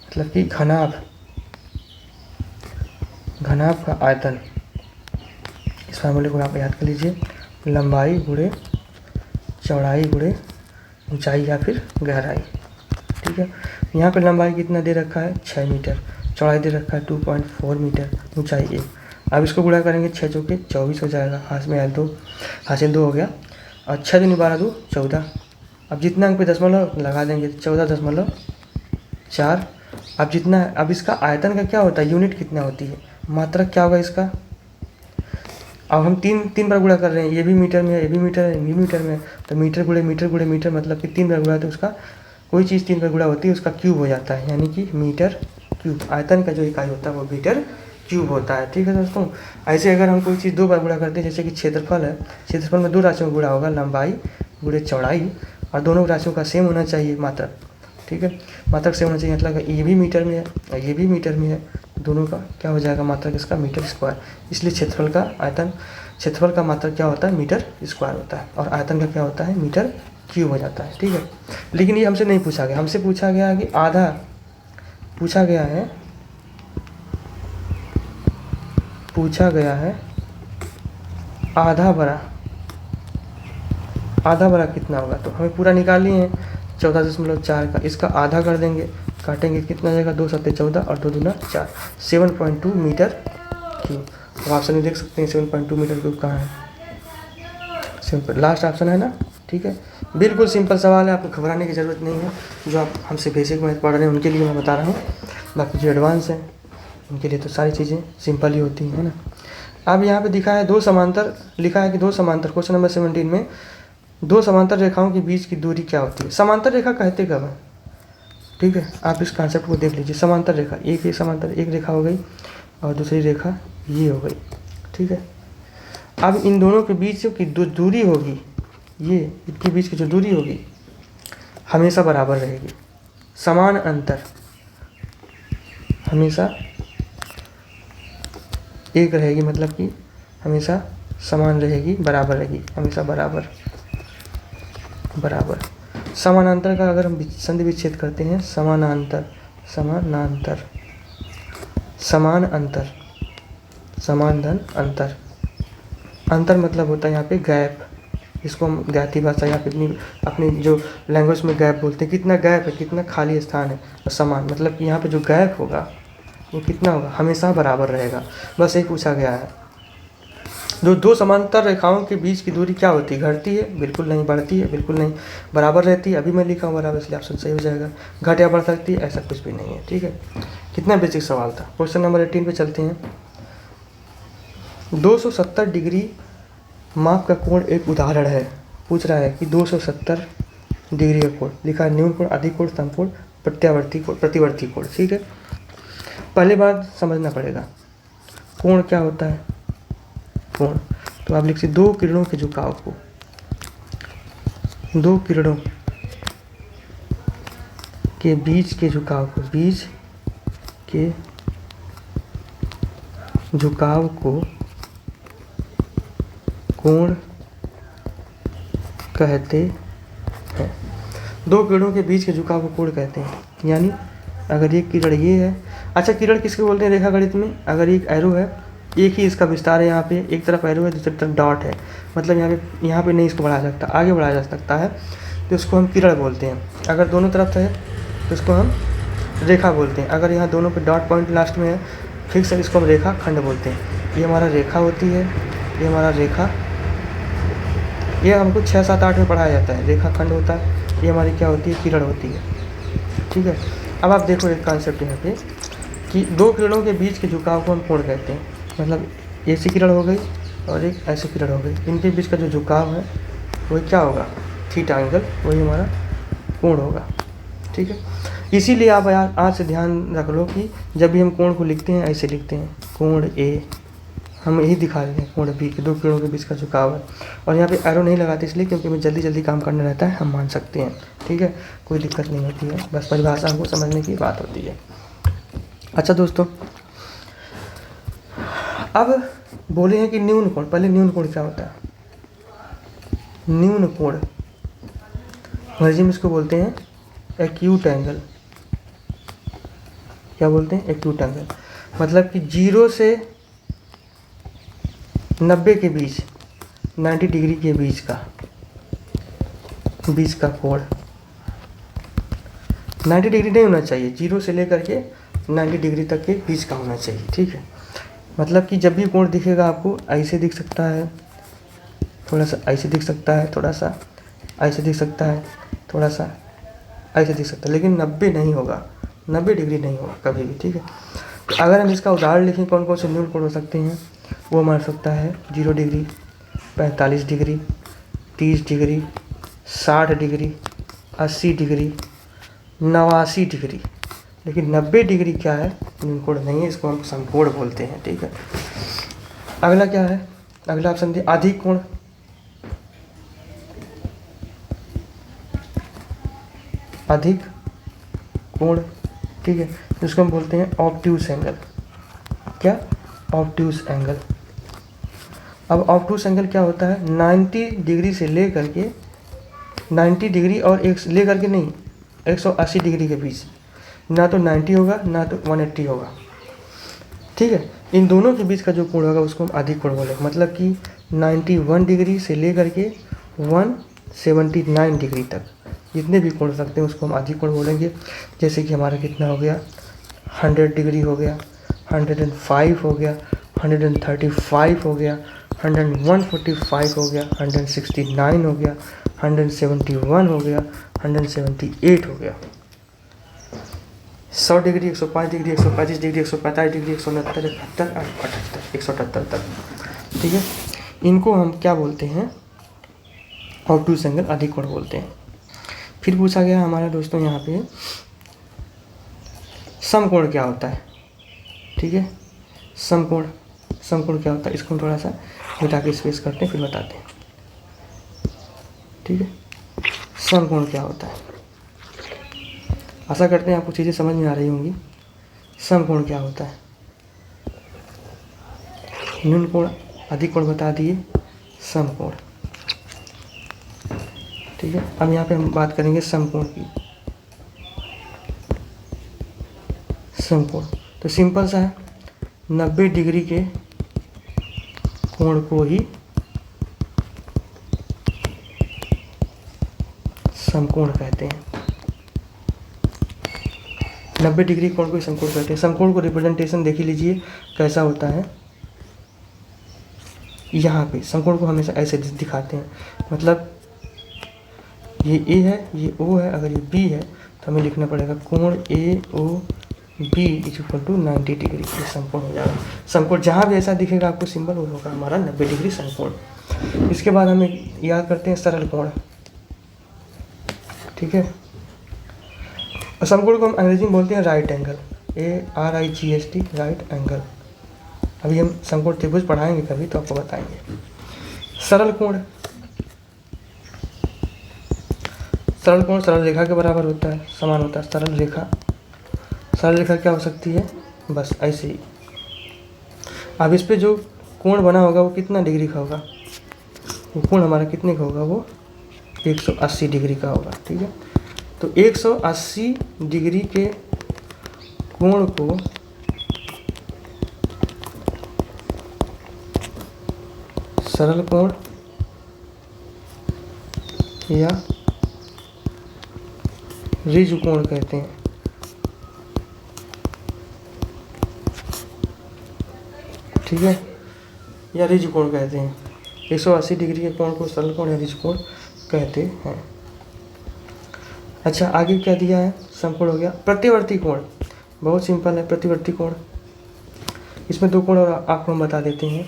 मतलब कि घनाभ का आयतन, इस फार्मूले को आप याद कर लीजिए, लंबाई गुणे चौड़ाई गुणे ऊंचाई या फिर गहराई, ठीक है। यहाँ पे लंबाई कितना दे रखा है, 6 मीटर, चौड़ाई दे रखा है 2.4 मीटर, ऊंचाई 1। अब इसको गुणा करेंगे, 6 चौके 24 हो जाएगा, हाथ में 2, हाथ से 2 हो गया, और 6 दूनी 12 2 14। अब जितना अंक पे दशमलव लगा देंगे, 14.4। अब जितना, अब इसका आयतन का क्या होता है, यूनिट कितना होती है, मात्रक क्या होगा इसका। अब हम तीन बार गुणा कर रहे हैं, ये भी मीटर में है, ये भी मीटर है, ये भी मीटर में है, तो मीटर गुणे मीटर गुणे मीटर, मतलब कि 3 बार गुणा, तो उसका कोई चीज़ 3 बार गुणा होती है उसका क्यूब हो जाता है, यानी कि मीटर क्यूब। आयतन का जो इकाई होता है वो मीटर क्यूब होता है, ठीक है दोस्तों। ऐसे अगर हम कोई चीज़ 2 बार गुणा करते हैं, जैसे कि क्षेत्रफल है, क्षेत्रफल में 2 राशियों में गुणा होगा, लंबाई गुणे चौड़ाई, और दोनों राशियों का सेम होना चाहिए मात्रक, ठीक है। मात्रक सेम होना चाहिए, मतलब ये भी मीटर में है और ये भी मीटर में है, दोनों का क्या हो जाएगा, मात्रक इसका मीटर स्क्वायर। इसलिए क्षेत्रफल का आयतन, क्षेत्रफल का मात्रक क्या होता है, मीटर स्क्वायर होता है, और आयतन का क्या होता है, मीटर क्यूब हो जाता है, ठीक है। लेकिन ये हमसे नहीं पूछा गया, हमसे पूछा गया कि आधा, पूछा गया है आधा बड़ा कितना होगा। तो हमें पूरा निकाल लिए हैं 14.4 का, इसका आधा कर देंगे, काटेंगे कितना जाएगा, 2 7 14 और 2 दूना 4, 7.2 मीटर क्यूब। अब ऑप्शन में देख सकते हैं 7.2 मीटर क्यूब कहाँ है, सिंपल लास्ट ऑप्शन है ना। ठीक है, बिल्कुल सिंपल सवाल है, आपको घबराने की ज़रूरत नहीं है। जो आप हमसे बेसिक मैथ पढ़ रहे हैं उनके लिए मैं बता रहा हूँ, बाकी जो एडवांस हैं उनके लिए तो सारी चीज़ें सिंपल ही होती हैं, है ना। अब यहाँ पे दिखा है दो समांतर, लिखा है कि दो समांतर, क्वेश्चन नंबर 17 में दो समांतर रेखाओं के बीच की दूरी क्या होती है। समांतर रेखा कहते कब है, ठीक है, आप इस कॉन्सेप्ट को देख लीजिए। समांतर रेखा, एक समांतर एक रेखा हो गई और दूसरी रेखा ये हो गई, ठीक है। अब इन दोनों के बीच की जो दूरी होगी, ये इनके बीच की जो दूरी होगी हमेशा बराबर रहेगी, समान अंतर हमेशा एक रहेगी, मतलब कि हमेशा समान रहेगी, बराबर रहेगी, हमेशा बराबर बराबर। समानांतर का अगर हम संधि विच्छेद करते हैं, समानांतर समानांतर, समान अंतर, समान धन अंतर, अंतर मतलब होता है यहाँ पे गैप, इसको हम देहाती भाषा या फिर अपनी जो लैंग्वेज में गैप बोलते हैं, कितना गैप है, कितना खाली स्थान है। और समान मतलब कि यहाँ पे जो गैप होगा वो कितना होगा, हमेशा बराबर रहेगा। बस एक पूछा गया है, दो समांतर रेखाओं के बीच की दूरी क्या होती है, घटती है, बिल्कुल नहीं, बढ़ती है, बिल्कुल नहीं, बराबर रहती है। अभी मैं लिखा हूँ बराबर, इसलिए ऑप्शन सही हो जाएगा। घट या बढ़ सकती है, ऐसा कुछ भी नहीं है, ठीक है। कितना बेसिक सवाल था। क्वेश्चन नंबर 18 पे चलते हैं। 270 डिग्री माप का कोण एक उदाहरण है। पूछ रहा है कि 270 डिग्री का कोण, लिखा है न्यून कोण, अधिक कोण, समकोण, प्रत्यावर्ती कोण, प्रतिवर्ती कोण, ठीक है। पहले बात समझना पड़ेगा, कोण क्या होता है। कोण तो आप लिखिए दो किरणों के झुकाव को, दो किरणों के बीच के झुकाव को, बीच के झुकाव को कोण कहते हैं। दो किरणों के बीच के झुकाव को कोण कहते हैं। यानी अगर ये किरण ये है, अच्छा किरण किसको बोलते हैं रेखा गणित में, अगर एक एरो है, एक ही इसका विस्तार है, यहाँ पे एक तरफ एरो है, दूसरी तरफ डॉट है, मतलब यहाँ पे नहीं इसको बढ़ाया जा सकता, आगे बढ़ाया जा सकता है, तो इसको हम किरण बोलते हैं। अगर दोनों तरफ है तो इसको हम रेखा बोलते हैं। अगर यहाँ दोनों पे डॉट पॉइंट लास्ट में है फिक्स है, इसको हम रेखा खंड बोलते हैं। ये हमारा रेखा होती है, ये हमारा रेखा, ये हमको 6, 7, 8 में पढ़ाया जाता है, रेखा खंड होता है। ये हमारी क्या होती है, किरण होती है, ठीक है। अब आप देखो एक कॉन्सेप्ट यहाँ पे कि दो किरणों के बीच के झुकाव को हम कोण कहते हैं। मतलब ऐसी किरण हो गई और एक ऐसी किरण हो गई, इनके बीच का जो झुकाव है वही क्या होगा, थीटा एंगल, वही हमारा कोण होगा, ठीक है। इसीलिए आप आज से ध्यान रख लो कि जब भी हम कोण को लिखते हैं ऐसे लिखते हैं, कोण ए, हम यही दिखा रहे हैं कोण बी, के दो किरणों के बीच का झुकाव है। और यहाँ पे एरो नहीं लगाते इसलिए क्योंकि हमें जल्दी जल्दी काम करना रहता है, हम मान सकते हैं, ठीक है, कोई दिक्कत नहीं होती है, बस परिभाषा हमको समझने की बात होती है। अच्छा दोस्तों, अब बोले हैं कि न्यून कोण, पहले न्यून कोण क्या होता है। न्यून कोण अंग्रेजी में इसको बोलते हैं एक्यूट एंगल। क्या बोलते हैं, एक्यूट एंगल, मतलब कि 0 से 90 के बीच, 90 डिग्री के बीच का कोण 90 डिग्री नहीं होना चाहिए, 0 से लेकर के 90 डिग्री तक के बीच का होना चाहिए, ठीक है। मतलब कि जब भी कोण दिखेगा आपको ऐसे दिख सकता है, थोड़ा सा ऐसे दिख सकता है, थोड़ा सा ऐसे दिख सकता है, थोड़ा सा ऐसे दिख सकता है, लेकिन 90 नहीं होगा, 90 डिग्री नहीं होगा कभी भी, ठीक है। तो अगर हम इसका उदाहरण लिखें कौन कौन से न्यून कोण हो सकते हैं, वो मान सकता है 0 degree, 45 degree, 30 degree, 60 degree, 80 degree, 89 degree, लेकिन 90 डिग्री क्या है, न्यून कोण नहीं है, इसको हम समकोण बोलते हैं, ठीक है। अगला क्या है, अगला ऑप्शन दिए अधिक कोण, अधिक कोण, ठीक है, जिसको हम बोलते हैं ऑब्ट्यूस एंगल। क्या, ऑब्ट्यूस एंगल। अब ऑब्ट्यूस एंगल क्या होता है, 90 डिग्री से ले करके 90 डिग्री और एक ले करके नहीं, 180 डिग्री के बीच, ना तो 90 होगा ना तो 180 होगा, ठीक है। इन दोनों के बीच का जो कोण होगा उसको हम अधिक कोण बोलेंगे। मतलब कि 91 डिग्री से ले करके 179 डिग्री तक जितने भी कोण सकते हैं उसको हम अधिक कोण बोलेंगे। जैसे कि हमारा कितना हो गया, 100 डिग्री हो गया, 105 हो गया, 135 हो गया, 145 हो गया, 169 हो गया, 171 हो गया, 178 हो गया। 100 डिग्री, 105 डिग्री, 135 डिग्री, 145 डिग्री, 169, 71, 78, 178 तक। ठीक है, इनको हम क्या बोलते हैं? ऑब्टूस एंगल, अधिक कोण बोलते हैं। फिर पूछा गया हमारा दोस्तों यहाँ पे समकोण क्या होता है। ठीक है, समकोण क्या होता है, इसको हम थोड़ा सा मिटा के स्पेस करते हैं, फिर बताते हैं। ठीक है, समकोण क्या होता है, आशा करते हैं आपको चीज़ें समझ में आ रही होंगी। समकोण क्या होता है? न्यून कोण, अधिक कोण बता दिए, समकोण। ठीक है, अब यहाँ पे हम बात करेंगे समकोण की। समकोण तो सिंपल सा है, 90 डिग्री के कोण को ही समकोण कहते हैं। 90 डिग्री कोण को ही समकोण कहते हैं। समकोण को रिप्रेजेंटेशन देख ही लीजिए कैसा होता है। यहाँ पे समकोण को हमेशा ऐसे दिखाते हैं, मतलब ये ए है, ये ओ है, अगर ये बी है तो हमें लिखना पड़ेगा कोण A O B equal to 90 degree, ये समकोण हो जाएगा। समकोण जहाँ भी ऐसा दिखेगा आपको सिंबल, वो होगा हमारा 90 डिग्री समकोण। इसके बाद हमें याद करते हैं सरल कोण। ठीक है, समकोण को हम अंग्रेजी में बोलते हैं right angle, ARIGHT, right angle. अभी हम समकोण त्रिभुज पढ़ाएंगे कभी तो आपको बताएंगे। सरल कोण, सरल कोण सरल रेखा के बराबर होता है, समान होता है। सरल रेखा क्या हो सकती है? बस ऐसे ही। अब इस पे जो कोण बना होगा वो कितना डिग्री का होगा? वो कोण हमारा कितने का होगा? वो 180 डिग्री का होगा। ठीक है, तो 180 डिग्री के कोण को सरल कोण या ऋजु कोण कहते हैं। ठीक है, या ऋजु कोण कहते हैं। 180 डिग्री के कोण को सरल कोण या ऋजु कोण कहते हैं। अच्छा, आगे क्या दिया है? समकोण हो गया। प्रतिवर्ती कोण बहुत सिंपल है। प्रतिवर्ती कोण, इसमें दो कोण और आपको हम बता देते हैं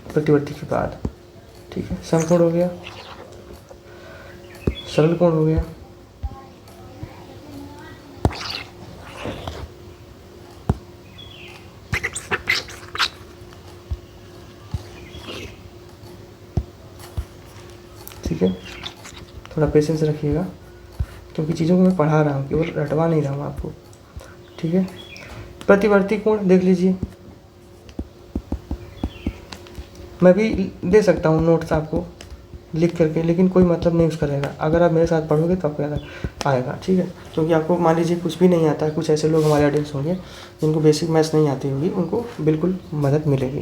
प्रतिवर्ती के बाद। ठीक है, समकोण हो गया, सरल कोण हो गया, ठीक है। थोड़ा पेशेंस रखिएगा क्योंकि चीज़ों को मैं पढ़ा रहा हूँ, केवल रटवा नहीं रहा हूँ आपको। ठीक है, प्रतिवर्ती कोण देख लीजिए, मैं भी दे सकता हूँ नोट्स आपको लिख करके, लेकिन कोई मतलब नहीं उसका रहेगा। अगर आप मेरे साथ पढ़ोगे तो आपको याद आएगा। ठीक है, क्योंकि आपको मान लीजिए कुछ भी नहीं आता है, कुछ ऐसे लोग हमारे ऑडियंस होंगे जिनको बेसिक मैथ्स नहीं आती होगी, उनको बिल्कुल मदद मिलेगी।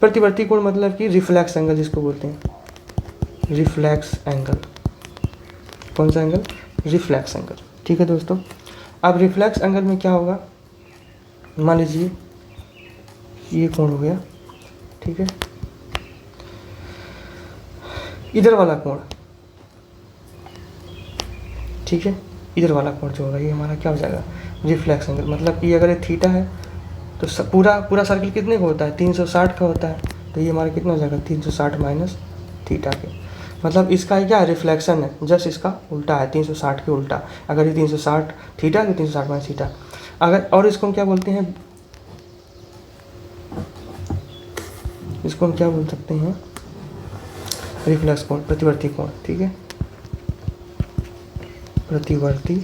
प्रतिवर्ती कोण मतलब कि रिफ्लेक्स एंगल जिसको बोलते हैं, रिफ्लेक्स एंगल। कौन सा एंगल? Reflex angle. ठीक है दोस्तों, अब रिफ्लेक्स एंगल में क्या होगा? मान लीजिए ये कोण हो गया, ठीक है, इधर वाला कोण, ठीक है, इधर वाला कोण जो होगा ये हमारा क्या हो जाएगा? Reflex angle. मतलब कि अगर ये थीटा है तो पूरा सर्कल कितने का होता है? 360 का होता है। तो ये हमारा कितना हो जाएगा? 360 माइनस थीटा के। मतलब इसका क्या है? रिफ्लेक्शन है, जस्ट इसका उल्टा है, 360 के उल्टा। अगर ये 360 थीटा तो 360 माइनस थीटा। अगर और इसको हम क्या बोलते हैं? इसको हम क्या बोल सकते हैं? रिफ्लेक्स कोण, प्रतिवर्ती कोण। ठीक है, प्रतिवर्ती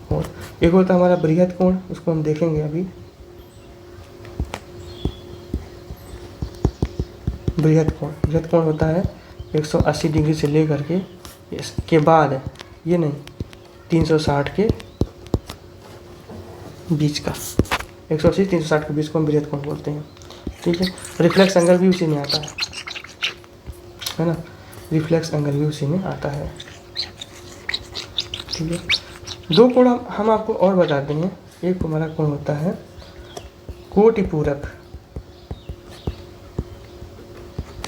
कोण। एक होता है हमारा बृहद कोण, उसको हम देखेंगे अभी। बृहद कोण होता है 180 डिग्री से लेकर के इसके बाद ये नहीं 360 के बीच का, 180 360 के बीच को हम बृहद कोण बोलते हैं। ठीक है, रिफ्लेक्स एंगल भी उसी में आता है ना? रिफ्लेक्स एंगल भी उसी में आता है। ठीक है, दो कोण हम आपको और बताते हैं। एक हमारा कोण होता है कोटि पूरक।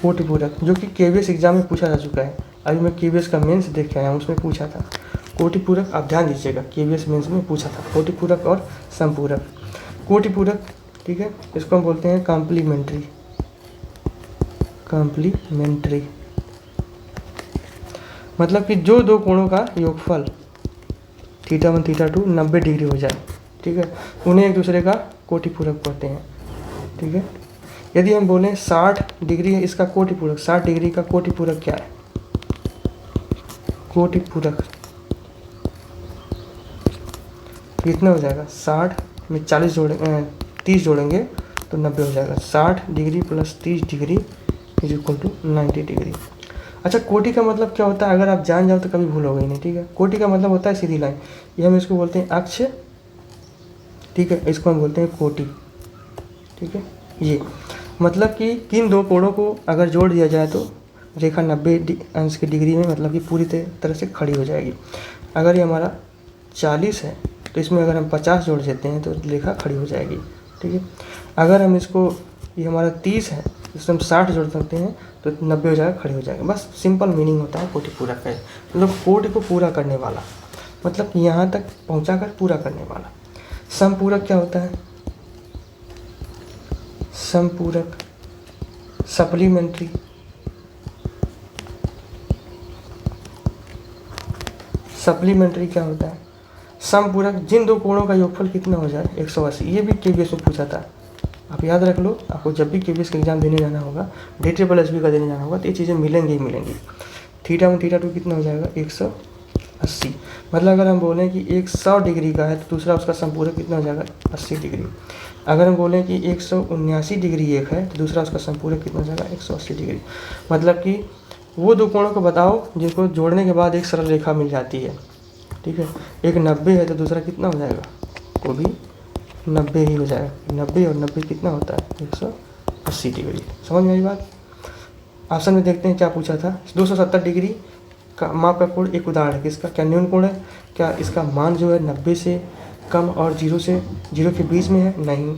कोटि पूरक, जो कि केवीएस एग्जाम में पूछा जा चुका है। अभी मैं केवीएस का मेंस देख के आया हूँ, उसमें पूछा था कोटि पूरक। आप ध्यान दीजिएगा, केवीएस मेंस में पूछा था कोटि पूरक और समपूरक। कोटि पूरक, ठीक है, इसको हम बोलते हैं कॉम्प्लीमेंट्री। कॉम्प्लीमेंट्री मतलब कि जो दो कोणों का योगफल θ1 θ2 90 डिग्री हो जाए, ठीक है, उन्हें एक दूसरे का कोटि पूरक कहते हैं, ठीक है। यदि हम बोलें 60 डिग्री है इसका कोटि पूरक, 60 डिग्री का कोटि पूरक क्या है? कोटि पूरक कितना हो जाएगा? 60 में 40 जोड़ेंगे, 30 जोड़ेंगे तो 90 हो जाएगा। 60 degree plus 30 degree is equal to 90 degree. अच्छा, कोटि का मतलब क्या होता है? अगर आप जान जाओ तो कभी भूलोगे नहीं, ठीक है। कोटि का मतलब होता है सीधी लाइन। ये हम इसको बोलते हैं अक्ष, ठीक है, इसको हम बोलते हैं कोटि, ठीक है। ये मतलब कि किन दो कोणों को अगर जोड़ दिया जाए तो रेखा 90 अंश की डिग्री में मतलब कि पूरी तरह से खड़ी हो जाएगी। अगर ये हमारा 40 है तो इसमें अगर हम 50 जोड़ देते हैं तो रेखा खड़ी हो जाएगी, ठीक है। अगर हम इसको, ये हमारा 30 है, इसमें हम 60 जोड़ सकते हैं तो 90 हो जाएगा, खड़ी हो जाएगा। बस सिंपल मीनिंग होता है कोटि पूरक का, मतलब कोटि को पूरा करने वाला, मतलब यहाँ तक पहुँचाकर पूरा करने वाला। समपूरक क्या होता है? समपूरक, सप्लीमेंट्री, सप्लीमेंट्री क्या होता है? समपूरक, जिन दो कोणों का योगफल कितना हो जाए 180। ये भी केवीएस में पूछा था, आप याद रख लो। आपको जब भी केवीएस का एग्जाम देने जाना होगा, DSSB का देने जाना होगा, तो ये चीज़ें मिलेंगी ही मिलेंगी। θ1 θ2 कितना हो जाएगा? 180। मतलब अगर हम बोलें कि 100 डिग्री का है तो दूसरा उसका समपूरक कितना हो जाएगा? 80 डिग्री। अगर हम बोलें कि 179 डिग्री एक है तो दूसरा उसका समपूरक कितना हो जाएगा? 180 डिग्री। मतलब कि वो दो कोणों को बताओ जिनको जोड़ने के बाद एक सरल रेखा मिल जाती है, ठीक है। एक 90 है तो दूसरा कितना हो जाएगा? वो भी 90 ही हो जाएगा। 90 और 90 कितना होता है? 180 डिग्री। समझ में आई बात? ऑप्शन में देखते हैं क्या पूछा था। 270 डिग्री का माप का कोण एक उदाहरण है किसका? क्या न्यून कोण है? क्या इसका मान जो है 90 से कम और 0 से 0 के बीच में है? नहीं।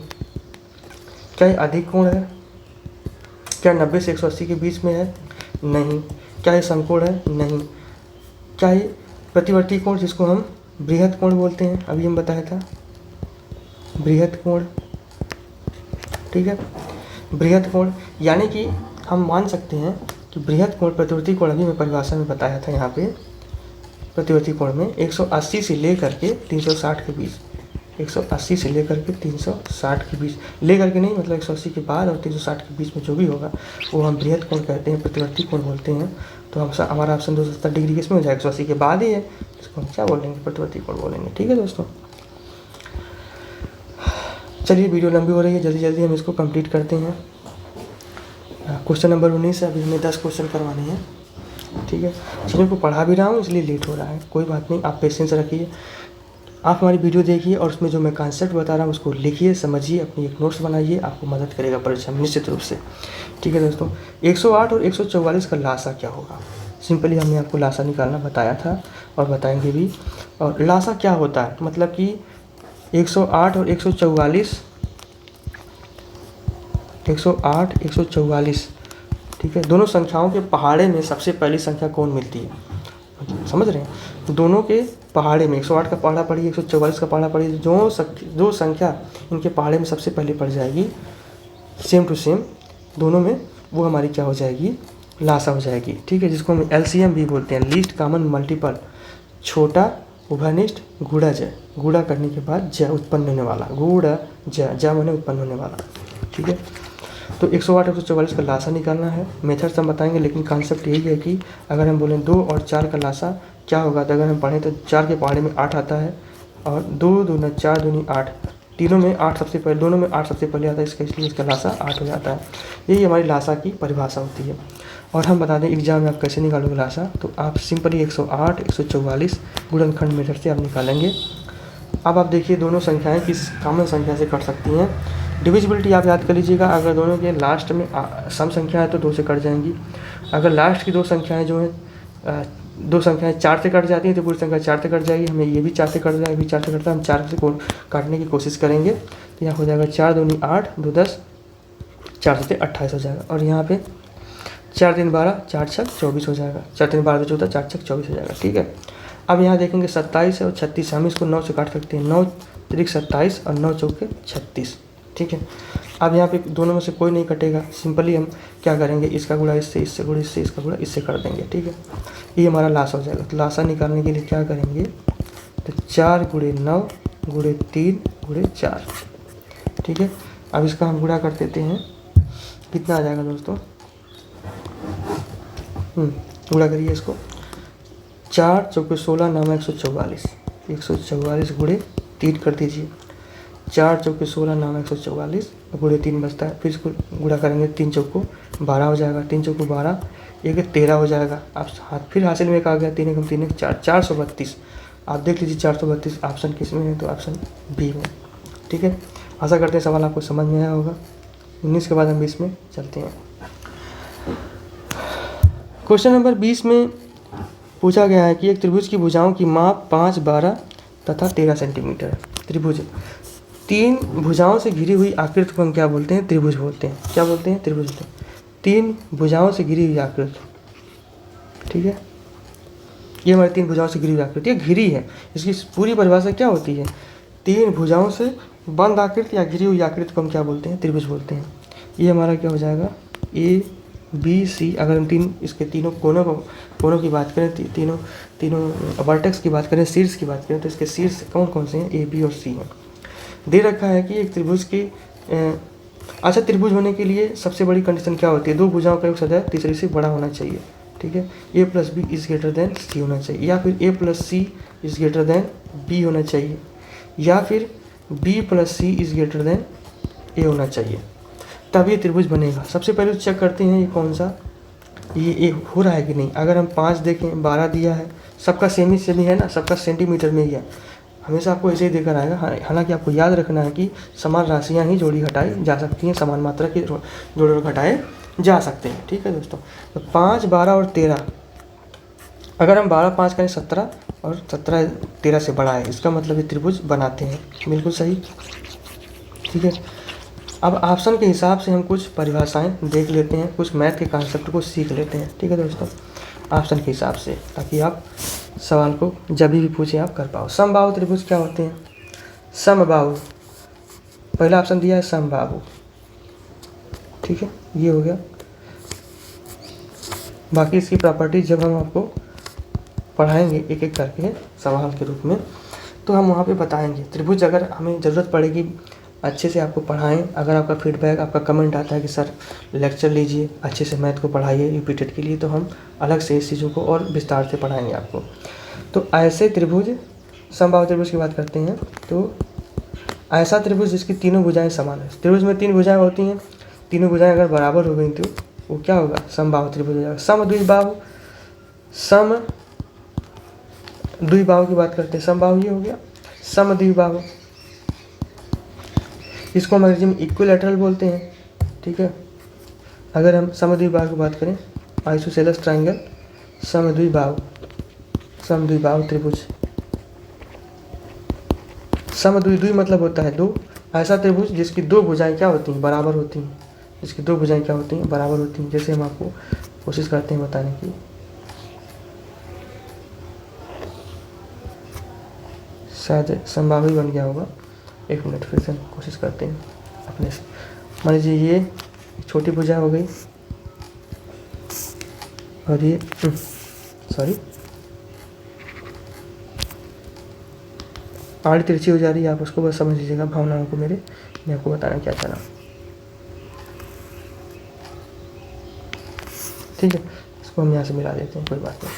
क्या ये अधिक कोण है? क्या 90 से 180 के बीच में है? नहीं। क्या ये समकोण है? नहीं। क्या ये प्रतिवर्ती कोण जिसको हम बृहद कोण बोलते हैं, अभी हम बताया था बृहद कोण, ठीक है। बृहद कोण यानी कि हम मान सकते हैं कि बृहद कोण प्रतिवर्ती कोण, अभी मैं परिभाषा में बताया था यहाँ पे, प्रतिवर्ती कोण में 180 से लेकर के 360 के बीच, 180 से लेकर के 360 के बीच, लेकर के नहीं मतलब 180 के बाद और 360 के बीच में जो भी होगा वो हम बृहद कोण कहते हैं, प्रतिवर्ती कोण बोलते हैं। तो हम हमारा ऑप्शन 270 डिग्री किसमें हो जाएगा? 180 के बाद ही है, इसको हम क्या बोलेंगे? प्रतिवर्ती कोण बोलेंगे, ठीक है दोस्तों। चलिए, वीडियो लंबी हो रही है, जल्दी जल्दी हम इसको कंप्लीट करते हैं। क्वेश्चन नंबर 19 है, अभी हमें 10 क्वेश्चन करवाने हैं, ठीक है। चीज़ों को पढ़ा भी रहा हूँ इसलिए लेट हो रहा है, कोई बात नहीं, आप पेशेंस रखिए। आप हमारी वीडियो देखिए और उसमें जो मैं कॉन्सेप्ट बता रहा हूँ उसको लिखिए, समझिए, अपनी एक नोट्स बनाइए, आपको मदद करेगा परीक्षा में निश्चित रूप से, ठीक है दोस्तों। 108 और 144 का लासा क्या होगा? सिंपली हमने आपको लासा निकालना बताया था और बताएंगे भी। और लासा क्या होता है? मतलब कि 108 और 144, 108 144, ठीक है, दोनों संख्याओं के पहाड़े में सबसे पहली संख्या कौन मिलती है? समझ रहे हैं? दोनों के पहाड़े में 108 का पहाड़ा पड़ी, 144 का पहाड़ा पड़ी, जो संख्या इनके पहाड़े में सबसे पहले पड़ जाएगी सेम टू सेम दोनों में, वो हमारी क्या हो जाएगी? लासा हो जाएगी, ठीक है, जिसको हम LCM भी बोलते हैं, लीस्ट कॉमन मल्टीपल। छोटा उभयनिष्ठ गुणा ज, गुणा करने के बाद ज उत्पन्न होने वाला, गुणा ज माने उत्पन्न होने वाला, ठीक है। तो 108 144 का लासा निकालना है। मेथड हम बताएंगे, लेकिन कॉन्सेप्ट यही है कि अगर हम बोलें 2 और 4 का लासा क्या होगा, तो अगर हम पढ़ें तो 4 के पहाड़े में 8 आता है और 2 दूना 4 दूनी 8, तीनों में 8 सबसे पहले, दोनों में 8 सबसे पहले आता है, इसलिए इसका लासा 8 हो जाता है। यही हमारी लासा की परिभाषा होती है। और हम बता दें एग्जाम में आप कैसे निकालोगे लासा, तो आप सिंपली 108 144 गुणनखंड मेथड से आप निकालेंगे। अब आप देखिए दोनों संख्याएं किस कॉमन संख्या से कट सकती हैं। डिविजिबिलिटी आप याद कर लीजिएगा, अगर दोनों के लास्ट में सम संख्या है तो 2 से कट जाएंगी। अगर लास्ट की 2 संख्याएं जो हैं 2 संख्याएं 4 से कट जाती हैं तो पूरी संख्या 4 से कट जाएगी। हमें ये भी 4 से कट जाएगी, ये भी 4 से कटता है, हम 4 से काटने की कोशिश करेंगे तो यहाँ हो जाएगा 4 दूनी 8, 2 10, 4 से 28 हो जाएगा। और यहाँ पे 4 3 12, 4 6 24 हो जाएगा। 4 3 12 14, 4 6 24 हो जाएगा। ठीक है, अब यहाँ देखेंगे 27 है और 36 है, हम इसको 9 से काट सकते हैं। 9 3 27 और 9 चौके 36। ठीक है, अब यहाँ पे दोनों में से कोई नहीं कटेगा, सिंपली हम क्या करेंगे, इसका गुणा इससे, इससे गुणा इससे, इसका गुणा इससे कर देंगे। ठीक है, ये हमारा लासा हो जाएगा। तो लासा निकालने के लिए क्या करेंगे, तो 4 गुणे 9 गुणे 3 गुणे 4। ठीक है, अब इसका हम गुणा कर देते हैं, कितना आ जाएगा दोस्तों, गुणा करिए इसको। 4 चौके 16 9 144, 144 गुणे 3 कर दीजिए। 4 चौके 16 9 144 गुणे 3 बचता है, फिर इसको गुणा करेंगे, 3 चौको 12 हो जाएगा। 3 चौको 12, 1 13 हो जाएगा। आप फिर हासिल में एक आ गया, 3 1 3 1 4, 432। आप देख लीजिए 432 ऑप्शन किस में है, तो ऑप्शन बी में। ठीक है, आशा करते हैं सवाल आपको समझ में आया होगा। 19 के बाद हम 20 में चलते हैं। क्वेश्चन नंबर 20 में पूछा गया है कि एक त्रिभुज की भुजाओं की माप 5 12 तथा 13 सेंटीमीटर है। त्रिभुज 3 भुजाओं से घिरी हुई आकृति को हम क्या बोलते हैं, त्रिभुज बोलते हैं। क्या बोलते हैं, त्रिभुज बोलते हैं। 3 भुजाओं से घिरी हुई आकृति। ठीक है, ये हमारी 3 भुजाओं से घिरी हुई आकृति, ये घिरी है। इसकी पूरी परिभाषा क्या होती है, 3 भुजाओं से बंद आकृति या घिरी हुई आकृति को हम क्या बोलते हैं, त्रिभुज बोलते हैं। ये हमारा क्या हो जाएगा, ए बी सी। अगर हम इसके तीनों कोनों की बात करें, तीनों वर्टेक्स की बात करें, शीर्ष की बात करें, तो इसके शीर्ष कौन कौन से हैं, ए बी और सी हैं। दे रखा है कि एक त्रिभुज की अच्छा, त्रिभुज होने के लिए सबसे बड़ी कंडीशन क्या होती है, 2 भुजाओं का योग सदैव तीसरी से बड़ा होना चाहिए। ठीक है, A plus B is greater than C होना चाहिए, या फिर A plus C is greater than B होना चाहिए, या फिर B plus C is greater than A होना चाहिए, तब ये त्रिभुज बनेगा। सबसे पहले चेक करते हैं ये कौन सा, ये हो रहा है कि नहीं। अगर हम 5 देखें, 12 दिया है, सबका सेमी है ना, सबका सेंटीमीटर में ही है, हमेशा आपको ऐसे ही देकर आएगा। हालांकि आपको याद रखना है कि समान राशियां ही जोड़ी घटाई जा सकती हैं, समान मात्रा के जोड़े और घटाए जा सकते हैं। ठीक है दोस्तों, तो 5 12 और 13, अगर हम 12 5 करें 17 और 17 13 से बड़ा है, इसका मतलब ये त्रिभुज बनाते हैं। बिल्कुल सही। ठीक है, अब ऑप्शन के हिसाब से हम कुछ परिभाषाएं देख लेते हैं, कुछ मैथ के कॉन्सेप्ट को सीख लेते हैं। ठीक है दोस्तों, ऑप्शन के हिसाब से, ताकि आप सवाल को जब भी पूछे आप कर पाओ। समबाहु त्रिभुज क्या होते हैं, समबाहु, पहला ऑप्शन दिया है समबाहु। ठीक है, ये हो गया। बाकी इसकी प्रॉपर्टी जब हम आपको पढ़ाएंगे एक एक करके सवाल के रूप में, तो हम वहाँ पे बताएंगे। त्रिभुज अगर हमें ज़रूरत पड़ेगी अच्छे से आपको पढ़ाएं, अगर आपका फीडबैक, आपका कमेंट आता है कि सर लेक्चर लीजिए, अच्छे से मैथ को पढ़ाइए रिपीटेड के लिए, तो हम अलग से इस चीज़ों को और विस्तार से पढ़ाएंगे आपको। तो ऐसे त्रिभुज, समबाहु त्रिभुज की बात करते हैं, तो ऐसा त्रिभुज जिसकी तीनों भुजाएं समान है। त्रिभुज में 3 भुजाएं होती हैं, तीनों भुजाएं अगर बराबर हो गई तो वो क्या होगा, समबाहु त्रिभुज हो जाएगा। समद्विबाहु, समद्विबाहु की बात करते हैं, समबाहु ये हो गया। समद्विबाहु, इसको हम अंग्रेजी में इक्विलैटरल बोलते हैं। ठीक है, अगर हम समद्विबाहु की बात करें, आइसोसेलेस ट्रायंगल, समद्विबाहु, समद्विबाहु त्रिभुज। समद्विबाहु मतलब होता है 2, ऐसा त्रिभुज जिसकी 2 भुजाएं क्या होती हैं, बराबर होती हैं। जिसकी 2 भुजाएं क्या होती हैं, बराबर होती हैं। जैसे हम आपको कोशिश करते हैं बताने की, शायद समबाहु ही बन गया होगा। 1 मिनट, फिर से कोशिश करते हैं अपने से। मान लीजिए ये छोटी भुजा हो गई और ये सॉरी आड़ी तिरछी हो जा रही है, आप उसको बस समझ लीजिएगा भावनाओं को मेरे, मैं आपको बताना क्या चाह रहा हूँ। ठीक है, इसको हम यहाँ से मिला देते हैं, कोई बात नहीं।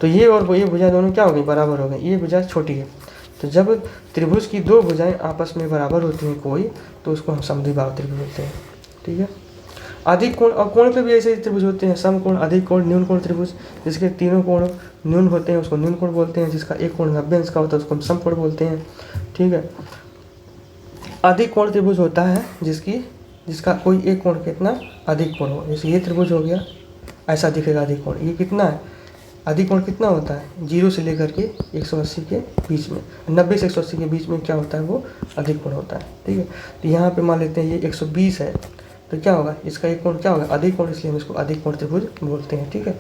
तो ये और वो, ये भुजा दोनों क्या हो गई, बराबर हो गई। ये भुजा छोटी है, तो जब त्रिभुज की 2 भुजाएं आपस में बराबर होती हैं कोई, तो उसको हम समद्विबाहु त्रिभुज बोलते हैं। ठीक है, अधिक कोण, और कोण पे भी ऐसे त्रिभुज होते हैं, सम कोण, अधिक कोण, न्यून कोण त्रिभुज। जिसके तीनों कोण न्यून होते हैं उसको न्यून कोण बोलते हैं, जिसका एक कोण 90 अंश का होता है उसको हम सम कोण बोलते हैं। ठीक है, अधिक कोण त्रिभुज होता है जिसका कोई एक कोण कितना अधिक कोण हो। जैसे ये त्रिभुज हो गया, ऐसा दिखेगा अधिक कोण। ये कितना है, अधिक कोण कितना होता है, 0 से लेकर के 180 के बीच में, 90 से 180 के बीच में क्या होता है, वो अधिक कोण होता है। ठीक है, तो यहाँ पे मान लेते हैं ये 120 है, तो क्या होगा, इसका एक कोण क्या होगा, अधिक कोण, इसलिए हम इसको अधिक कोण त्रिभुज बोलते हैं। ठीक है,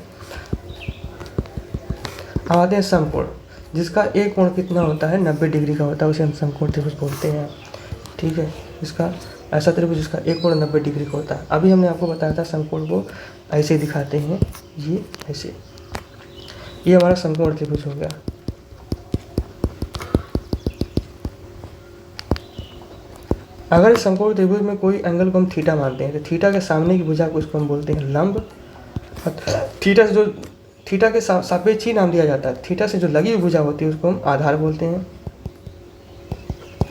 अब आते हैं समकोण, जिसका एक कोण कितना होता है, 90 डिग्री का होता है, उसे हम समकोण त्रिभुज बोलते हैं। ठीक है, इसका ऐसा त्रिभुज जिसका एक कोण 90 डिग्री का होता है। अभी हमने आपको बताया था समकोण को ऐसे दिखाते हैं, ये ऐसे, ये हमारा समकोण त्रिभुज हो गया। अगर इस समकोण त्रिभुज में कोई एंगल को हम थीटा मानते हैं, तो थीटा के सामने की भुजा को इसको हम बोलते हैं लंब। थीटा से जो थीटा के सापेक्ष ही नाम दिया जाता है, थीटा से जो लगी हुई भुजा होती है उसको हम आधार बोलते हैं,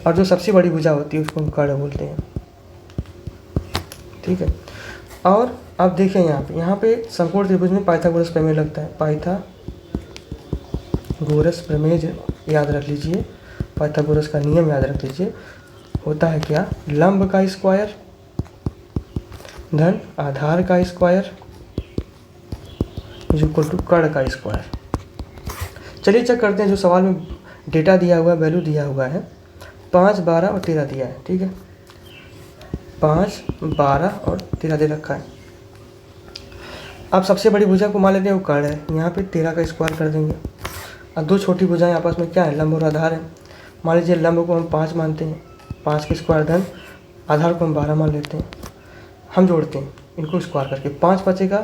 और जो सबसे बड़ी भुजा होती है उसको हम कर्ण बोलते हैं। ठीक है, और अब देखें यहाँ पे समकोण त्रिभुज में पाइथागोरस प्रमेय लगता है। पाइथागोरस प्रमेय याद रख लीजिए, पाइथागोरस का नियम याद रख लीजिए। होता है क्या, लंब का स्क्वायर धन आधार का स्क्वायर इज इक्वल टू कर्ण का स्क्वायर। चलिए चेक करते हैं, जो सवाल में डेटा दिया हुआ है, वैल्यू दिया हुआ है 5, 12 और 13 दिया है। ठीक है, 5, 12 और 13 दे रखा है। अब सबसे बड़ी भुजा को मान लेते हैं वो कर्ण है, यहाँ पे 13 का स्क्वायर कर देंगे। अब दो छोटी भुजाएं आपस में क्या है, लंब और आधार है। मान लीजिए लंब को हम 5 मानते हैं, 5 के स्क्वायर धन आधार को हम 12 मान लेते हैं। हम जोड़ते हैं इनको स्क्वायर करके, 5 बचेगा,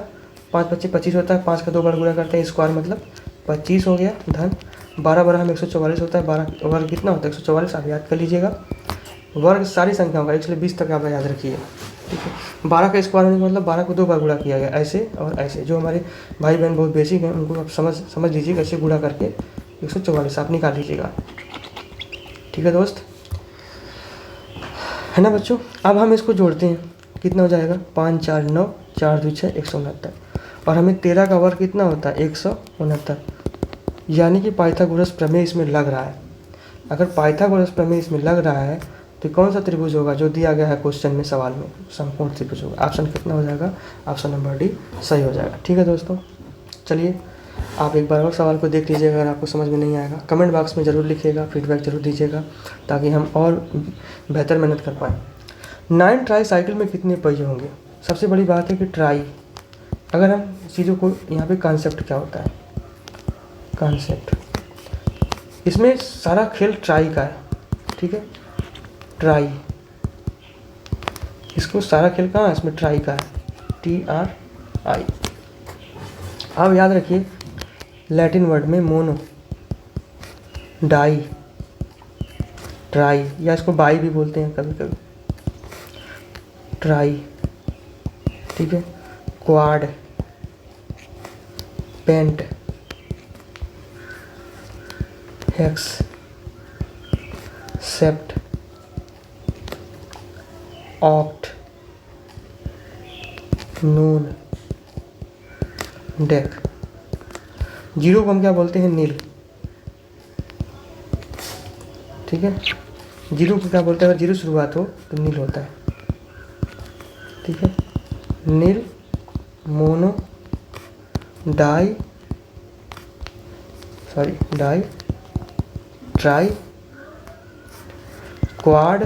5 बचे 25 होता है, 5 का 2 बार गुणा करते हैं, स्क्वायर मतलब 25 हो गया, धन 12 बार हम 144 होता है, 12 वर्ग कितना होता है 144, आप याद कर लीजिएगा। वर्ग सारी संख्याओं का 120 तक आप याद रखिए। ठीक है, 12 का स्क्वायर होने का मतलब 12 को 2 बार गुणा किया गया, ऐसे और ऐसे। जो हमारे भाई बहन बहुत बेसिक हैं उनको आप समझ लीजिए कैसे गुणा करके 144 आप निकाल लीजिएगा। ठीक है दोस्त, है ना बच्चों। अब हम इसको जोड़ते हैं, कितना हो जाएगा, 5, 4, 9, 4, 2, 6, 169, और हमें 13 का वर्ग कितना होता है 169, यानी कि पाइथागोरस प्रमेय इसमें लग रहा है। अगर पाइथागोरस प्रमेय इसमें लग रहा है तो कौन सा त्रिभुज होगा जो दिया गया है क्वेश्चन में, सवाल में, समकोण त्रिभुज होगा। ऑप्शन कितना हो जाएगा, ऑप्शन नंबर डी सही हो जाएगा। ठीक है दोस्तों, चलिए आप एक बार और सवाल को देख लीजिएगा, अगर आपको समझ में नहीं आएगा कमेंट बॉक्स में ज़रूर लिखिएगा, फीडबैक जरूर दीजिएगा ताकि हम और बेहतर मेहनत कर पाएँ। 9 ट्राई साइकिल में कितने पहिए होंगे। सबसे बड़ी बात है कि ट्राई, अगर हम चीज़ों को यहाँ पे कॉन्सेप्ट क्या होता है, कॉन्सेप्ट, इसमें सारा खेल ट्राई का है। ठीक है, ट्राई, इसको सारा खेल कहाँ है, इसमें ट्राई का है, TRI। आप याद रखिए लैटिन वर्ड में मोनो, डाई, ट्राई, या इसको बाई भी बोलते हैं कभी कभी, ट्राई। ठीक है, quad, pent, hex, sept, oct, नून, डेक। जीरो को हम क्या बोलते हैं, नील। ठीक है, जीरो को क्या बोलते हैं, अगर जीरो शुरुआत हो तो नील होता है। ठीक है, nil, mono, di, tri, quad,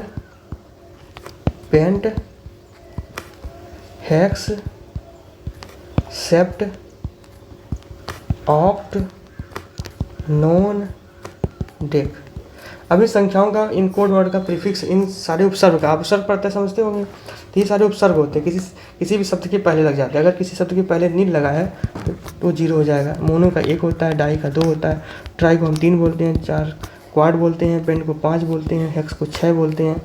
pent, hex, sept, oct, non, dec. अभी संख्याओं का इन कोड वर्ड का प्रीफिक्स, इन सारे उपसर्ग का, आप उपसर्ग पढ़ते समझते होंगे, तो ये सारे उपसर्ग होते हैं, किसी भी शब्द के पहले लग जाते हैं। अगर किसी शब्द के पहले नील लगा है तो जीरो हो जाएगा। मोनो का 1 होता है, डाई का 2 होता है, ट्राई को हम 3 बोलते हैं, 4 क्वाड बोलते हैं, पेंट को 5 बोलते हैं, हेक्स को 6 बोलते हैं।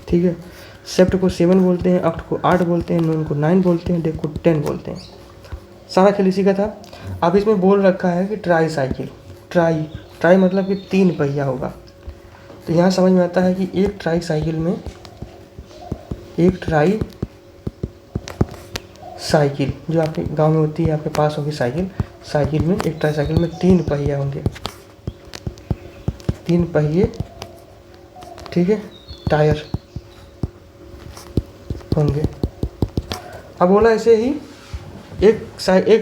ठीक है, सेप्ट को 7 बोलते हैं, ऑक्ट को 8 बोलते हैं, नॉन को 9 बोलते हैं, डेक को 10 बोलते हैं। सारा खेल इसी का था। अब इसमें बोल रखा है कि ट्राई साइकिल, ट्राई मतलब कि 3 पहिया होगा। तो यहाँ समझ में आता है कि एक ट्राई साइकिल में, एक ट्राई साइकिल जो आपके गांव में होती है, आपके पास होगी साइकिल में, एक ट्राई साइकिल में 3 पहिया होंगे, 3 पहिए। ठीक है, टायर होंगे। अब बोला ऐसे ही एक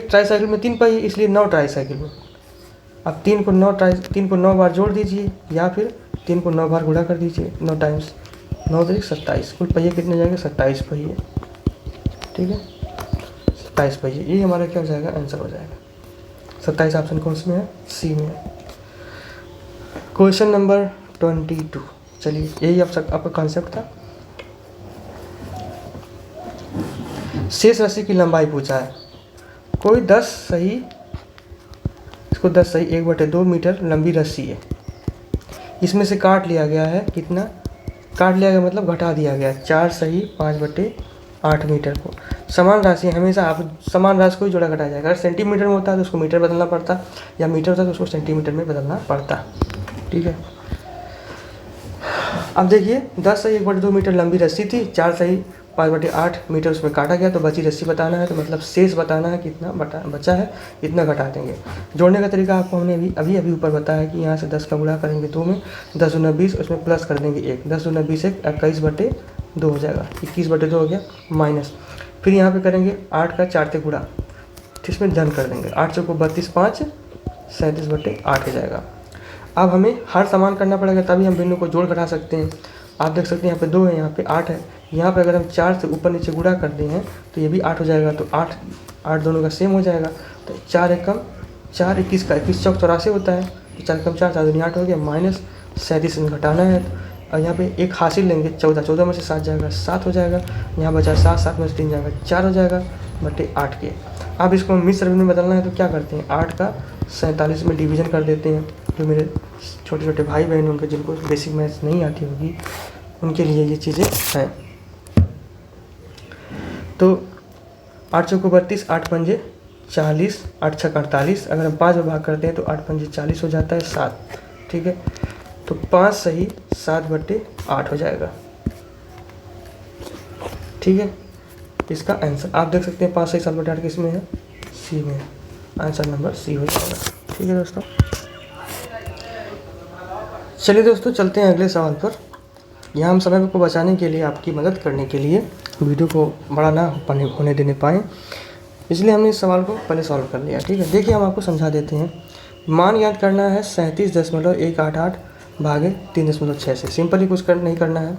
ट्राई साइकिल में 3 पहिए, इसलिए 9 ट्राई साइकिल में। अब 3 को 9 बार जोड़ दीजिए, या फिर 3 को 9 बार गुणा कर दीजिए, 9 टाइम्स 9 तरीक 27, कुल पहिए कितने जाएंगे 27 पहिए, ठीक है 27 पहिए। ये हमारा क्या हो जाएगा, आंसर हो जाएगा। 27 ऑप्शन कौन से में है, सी में है। क्वेश्चन नंबर 22, चलिए यही आपका कॉन्सेप्ट था। शेष राशि की लंबाई पूछा है, कोई 10 सही, इसको 10 सही 1/2 मीटर लंबी रस्सी है, इसमें से काट लिया गया है, कितना काट लिया गया मतलब घटा दिया गया, 4 सही 5/8 मीटर को। समान राशि हमेशा आप समान राशि को ही जोड़ा घटाया जाएगा। अगर सेंटीमीटर में होता है तो उसको मीटर बदलना पड़ता, या मीटर होता है तो उसको सेंटीमीटर में बदलना पड़ता, ठीक है। अब देखिए 10 सही 1/2 मीटर लंबी रस्सी थी, 4 सही 5/8 मीटर उसमें काटा गया, तो बची रस्सी बताना है, तो मतलब शेष बताना है कितना बचा है, इतना घटा देंगे। जोड़ने का तरीका आपको हमने अभी ऊपर बताया कि यहाँ से 10 का गुणा करेंगे 2 में, 10 दूना 20, उसमें प्लस कर देंगे 1, 10 दूना 20 21/2 हो जाएगा, 21/2 हो गया माइनस। फिर यहाँ पे करेंगे 8 का 4 से गुणा, इसमें धन कर देंगे, 8 चौको 32, 5 37/8 हो जाएगा। अब हमें हर समान करना पड़ेगा, तभी हम बिंदु को जोड़ घटा सकते हैं। आप देख सकते हैं यहाँ पे 2 है, यहाँ पे 8 है, यहाँ पे अगर हम 4 से ऊपर नीचे गुणा करते हैं तो ये भी 8 हो जाएगा, तो 8 दोनों का सेम हो जाएगा। तो 4 एकम 4, 21 का 21 चौक 84 होता है, तो 4 एकम 4, 4 दूनी 8 हो गया, माइनस 37 में घटाना है। और यहाँ पे एक हासिल लेंगे 14, 14 में से 7 जाएगा 7 हो जाएगा, यहाँ बचा 7, 7 में से 3 जाएगा 4 हो जाएगा बटे 8 के। अब इसको मिश्र में बदलना है तो क्या करते हैं, 8 का 47 में डिवीज़न कर देते हैं। जो मेरे छोटे छोटे भाई बहन उनके जिनको बेसिक मैथ्स नहीं आती होगी उनके लिए ये चीज़ें हैं। तो 8 चौको 32, 8 पंजे 40, 8 छक 48, अगर हम 5 में भाग करते हैं तो 8 पंजे 40 हो जाता है 7, ठीक है। तो 5 सही 7/8 हो जाएगा, ठीक है। इसका आंसर आप देख सकते हैं 5 सही 7/8 किस में है, सी में है, आंसर नंबर सी हो जाएगा, ठीक है दोस्तों। चलिए दोस्तों चलते हैं अगले सवाल पर। यहाँ हम समय को बचाने के लिए, आपकी मदद करने के लिए वीडियो को बड़ा ना होने देने पाएँ, इसलिए हमने इस सवाल को पहले सॉल्व कर लिया, ठीक है। देखिए हम आपको समझा देते हैं। मान याद करना है 37.188 भागे 3.6 से, सिंपल ही कुछ नहीं करना है।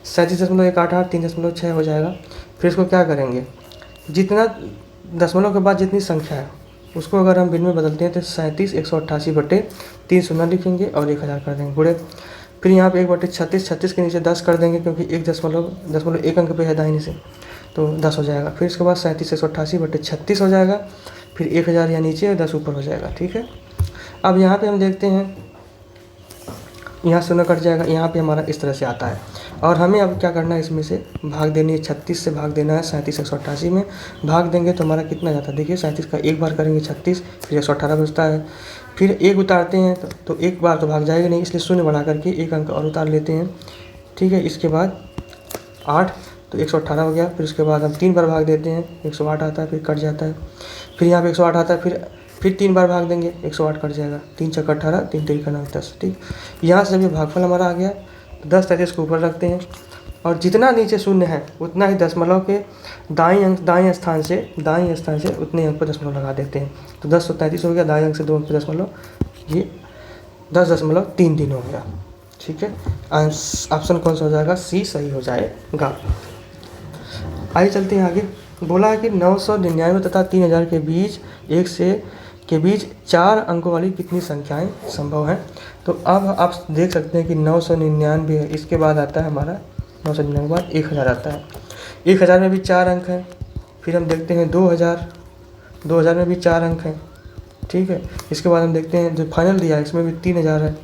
37.188 3.6 हो जाएगा। फिर इसको क्या करेंगे, जितना दशमलव के बाद जितनी संख्या है उसको अगर हम भिन्न में बदलते हैं तो 37/188 शून्य लिखेंगे और 1000 कर देंगे गुणे। फिर यहाँ पे 1/36, 36 के नीचे 10 कर देंगे क्योंकि 1 अंक पे है दाहिने से, तो 10 हो जाएगा। फिर इसके बाद 37/188 हो जाएगा, फिर 1000 यहाँ नीचे और 10 ऊपर हो जाएगा, ठीक है। अब यहाँ पे हम देखते हैं, यहाँ शून्य कट जाएगा, यहाँ पे हमारा इस तरह से आता है। और हमें अब क्या करना है, इसमें से भाग देनी है, 36 से भाग देना है 37/188 में। भाग देंगे तो हमारा कितना जाता है, देखिए 37 का एक बार करेंगे 36, फिर 118 बचता है। फिर 1 उतारते हैं तो एक बार तो भाग जाएगा नहीं, इसलिए शून्य बढ़ा करके 1 अंक और उतार लेते हैं, ठीक है। इसके बाद 8 तो 118 हो गया। फिर उसके बाद हम 3 बार भाग देते हैं, 108 आता है, फिर कट जाता है। फिर यहाँ पे 108 आता है, फिर 3 बार भाग देंगे, 108 कट जाएगा, 3 छक 18, 3 3 का 9 10, ठीक। यहाँ से जब ये भागफल हमारा आ गया तो 10 33 को ऊपर रखते हैं, और जितना नीचे शून्य है उतना ही दशमलव के दाएं स्थान से उतने अंक पर दशमलव लगा देते हैं। तो 1033 हो गया, दाएं अंक से 2 अंक पर दशमलव, ये 10.33 हो गया, ठीक है। ऑप्शन कौन सा हो जाएगा, सी सही हो जाएगा। आइए चलते हैं आगे। बोला है कि 999 तथा 3000 के बीच के बीच 4 अंकों वाली कितनी संख्याएं संभव हैं। तो अब आप देख सकते हैं कि 999 है, इसके बाद आता है हमारा 999 के बाद 1000 आता है। 1000 में भी 4 अंक हैं। फिर हम देखते हैं 2000 में भी 4 अंक हैं, ठीक है। इसके बाद हम देखते हैं जो फाइनल दिया है इसमें भी 3000 है,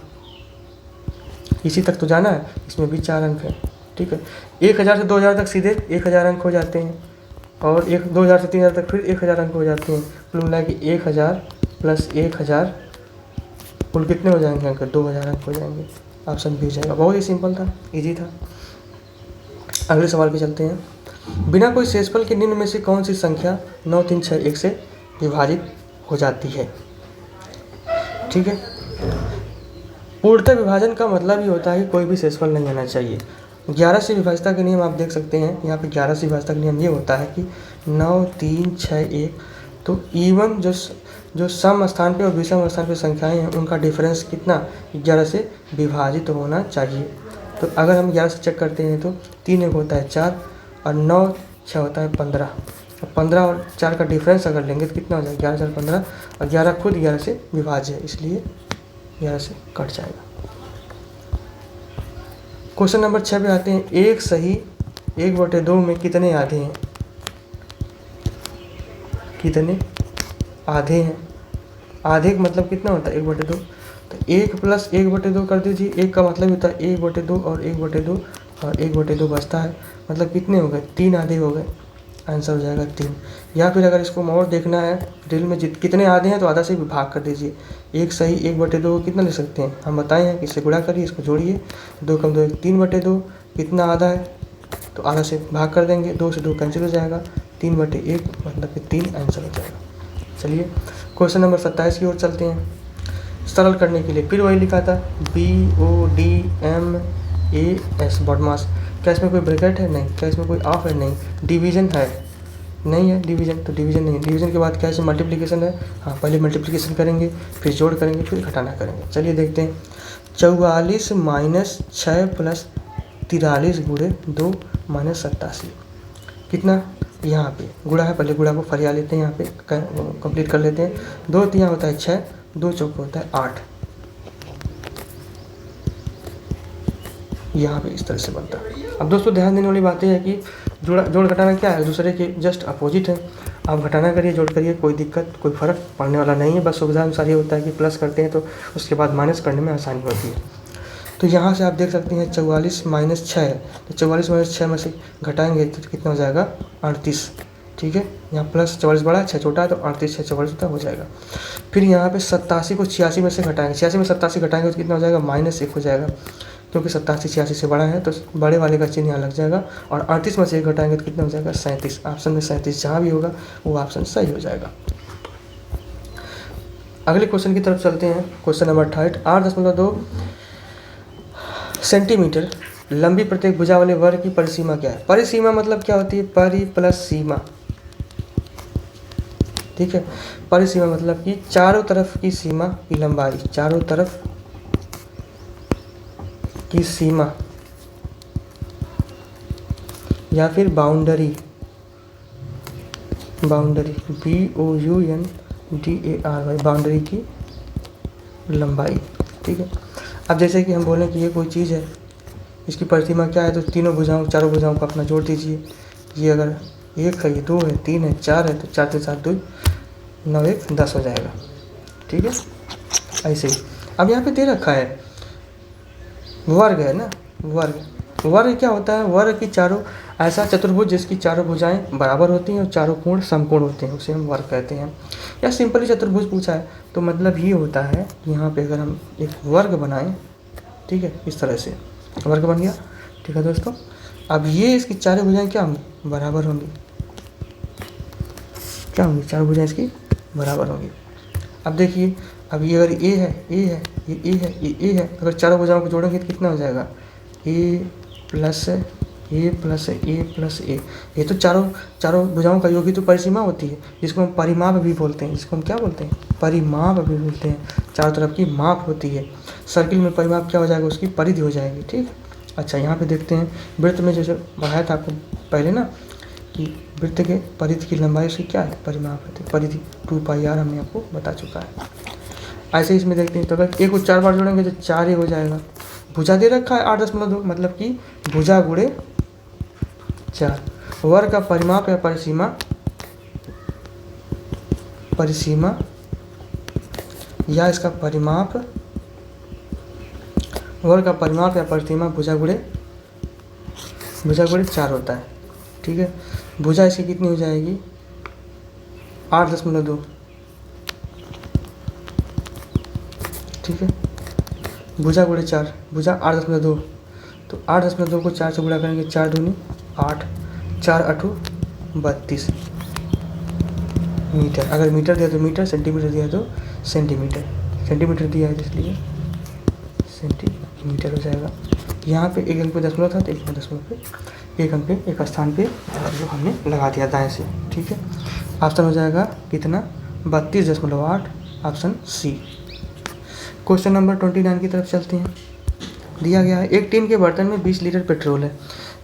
इसी तक तो जाना है, इसमें भी 4 अंक है, ठीक है। 1000 से 2000 तक सीधे 1000 अंक हो जाते हैं, और 2000 से 3000 तक फिर 1000 अंक हो जाते हैं। कुल मिला के 1000 प्लस 1000 कुल कितने हो जाएंगे अंक, 2000 अंक हो जाएंगे। ऑप्शन बी हो जाएगा। बहुत ही सिंपल था, इजी था। अगले सवाल पे चलते हैं। बिना कोई शेषफल के निम्न में से कौन सी संख्या 9361 से विभाजित हो जाती है, ठीक है। पूर्णतः विभाजन का मतलब ही होता है कि कोई भी शेषफल नहीं आना चाहिए। 11 से विभाजता के नियम आप देख सकते हैं, यहाँ पे 11 से विभाजता का नियम ये होता है कि 9 3 6 1, तो इवन जो सम स्थान पे और विषम स्थान पे संख्याएं हैं उनका डिफरेंस कितना 11 से विभाजित होना चाहिए। तो अगर हम 11 से चेक करते हैं तो 3 एक होता है 4 और 9 6 होता है 15। 15 और 4 का डिफरेंस अगर लेंगे तो कितना हो जाएगा 11 4 15 और 11 खुद 11 से विभाज्य है, इसलिए 11 से कट जाएगा। क्वेश्चन नंबर 6 पे आते हैं। एक सही 1/2 में कितने आधे हैं? कितने आधे हैं? आधे का मतलब कितना होता है 1/2। तो 1 प्लस 1/2 कर दीजिए। 1 का मतलब होता है 1/2 और 1/2 और 1/2 बचता है, मतलब कितने हो गए 3 आधे हो गए। आंसर हो जाएगा 3। या फिर अगर इसको और देखना है ड्रिल में कितने आधे हैं तो आधा से विभाग कर दीजिए। एक सही 1/2 कितना ले सकते हैं हम बताए हैं कि इससे गुणा करिए, इसको जोड़िए। 2 कम 2 3/2 कितना आधा है तो आधा से भाग कर देंगे, 2 से 2 कैंसिल हो जाएगा, 3/1 मतलब कि 3 आंसर हो जाएगा। चलिए क्वेश्चन नंबर 27 की ओर चलते हैं। सरल करने के लिए फिर वही लिखा था BODMAS बॉडमास। क्या इसमें कोई ब्रैकेट है? नहीं। क्या इसमें कोई ऑफ है? नहीं। डिवीजन है? नहीं है डिवीजन, तो डिवीजन नहीं। डिवीजन के बाद क्या है मल्टीप्लिकेशन है? हाँ, पहले मल्टीप्लिकेशन करेंगे, फिर जोड़ करेंगे, फिर घटाना करेंगे। चलिए देखते हैं। 44 माइनस 6 प्लस 43 गुणे 2 माइनस 87 कितना? यहाँ पे गुणा है, पहले गुणा को फरिया लेते हैं, यहाँ पे कंप्लीट कर लेते हैं। 2 3 होता है 6, 2 चौक होता है 8। यहाँ पे इस तरह से बनता है। अब दोस्तों ध्यान देने वाली बात यह है कि जोड़ घटाना क्या है, दूसरे के जस्ट अपोजिट है। आप घटाना करिए, जोड़ करिए, कोई दिक्कत कोई फ़र्क पड़ने वाला नहीं है। बस सुविधा अनुसार ये होता है कि प्लस करते हैं तो उसके बाद माइनस करने में आसानी होती है। तो यहाँ से आप देख सकते हैं 44 माइनस 6 है, तो 44 माइनस 6 में से घटाएंगे तो कितना हो जाएगा 38। ठीक है, यहाँ प्लस 44 बड़ा है 6 छोटा है, तो 38 6 44 होता हो जाएगा। फिर यहाँ पे 87 को 86 में से घटाएंगे, 86 में 87 घटाएंगे तो कितना हो जाएगा -1 हो जाएगा, क्योंकि 87 86 से बड़ा है तो बड़े वाले का चिन्ह यहाँ लग जाएगा। और 38 में से 1 घटाएंगे तो कितना हो जाएगा 37। ऑप्शन में 37 जहाँ भी होगा वो ऑप्शन सही हो जाएगा। अगले क्वेश्चन की तरफ चलते हैं। Question number 28। 8.2 सेंटीमीटर लंबी प्रत्येक भुजा वाले वर्ग की परिसीमा क्या है? परिसीमा मतलब क्या होती है? परि प्लस सीमा। ठीक है, परिसीमा मतलब कि चारों तरफ की सीमा की लंबाई, चारों तरफ की सीमा या फिर बाउंड्री, बाउंड्री BOUNDARY, बाउंड्री की लंबाई। ठीक है, अब जैसे कि हम बोलें कि ये कोई चीज़ है, इसकी परिसीमा क्या है, तो तीनों भुजाओं चारों भुजाओं को अपना जोड़ दीजिए। ये अगर 1 है, ये 2 है, 3 है, 4 है, तो 4 से 7 2 9 1 10 हो जाएगा। ठीक है, ऐसे ही अब यहाँ पे दे रखा है वर्ग है ना, वर्ग क्या होता है? वर्ग की चारों ऐसा चतुर्भुज जिसकी चारों भुजाएं बराबर होती हैं और चारों कोण समकोण होते हैं, उसे हम वर्ग कहते हैं। या सिंपली चतुर्भुज पूछा है तो मतलब ये होता है कि यहाँ पे अगर हम एक वर्ग बनाएं, ठीक है, इस तरह से वर्ग बन गया। ठीक है दोस्तों, अब ये इसकी चारों भुजाएं क्या होंगी? बराबर होंगी। क्या होंगी? चारों भुजाएं इसकी बराबर होंगी। अब देखिए, अब ये अगर ए है, ये ए है, ये ए है, अगर चारों भुजाओं को जोड़ेंगे तो कितना हो जाएगा? ए प्लस ए प्लस ए। ये तो चारों भुजाओं का योग ही तो परिसीमा होती है, जिसको हम परिमाप भी बोलते हैं। जिसको हम क्या बोलते हैं? परिमाप भी बोलते हैं। चारों तरफ की माप होती है। सर्किल में परिमाप क्या हो जाएगा? उसकी परिधि हो जाएगी। ठीक, अच्छा यहाँ पे देखते हैं वृत्त में, जैसे बढ़ाया था आपको पहले ना कि वृत्त के परिधि की लंबाई उसकी क्या है? परिमाप है, परिधि 2πr हमने आपको बता चुका है। ऐसे इसमें देखते हैं तो अगर ए को 4 बार जोड़ेंगे तो 4 ए हो जाएगा। भुजा दे रखा है 8.2, मतलब कि भुजा गुणे 4। वर्ग का परिमाप या परिसीमा या इसका परिमाप, वर्ग का परिमाप या परिसीमा भुजा गुणे 4 होता है। ठीक है, भुजा इसकी कितनी हो जाएगी? 8.2। ठीक है, भुजा गुणे 4, भुजा 8.2, तो 8.2 को 4 से गुणा करेंगे, 4 दूनी 8, 4 8 32 मीटर। अगर मीटर दिया तो मीटर, सेंटीमीटर दिया तो सेंटीमीटर। सेंटीमीटर दिया है इसलिए सेंटीमीटर हो जाएगा। यहाँ पे एक अंक पे दशमलव था तो एक दशमलव पे एक अंक पे एक स्थान पे जो हमने लगा दिया दाएं से। ठीक है, ऑप्शन हो जाएगा कितना? 32.8, ऑप्शन सी। क्वेश्चन नंबर 29 की तरफ चलते हैं। दिया गया है एक टीन के बर्तन में 20 लीटर पेट्रोल है,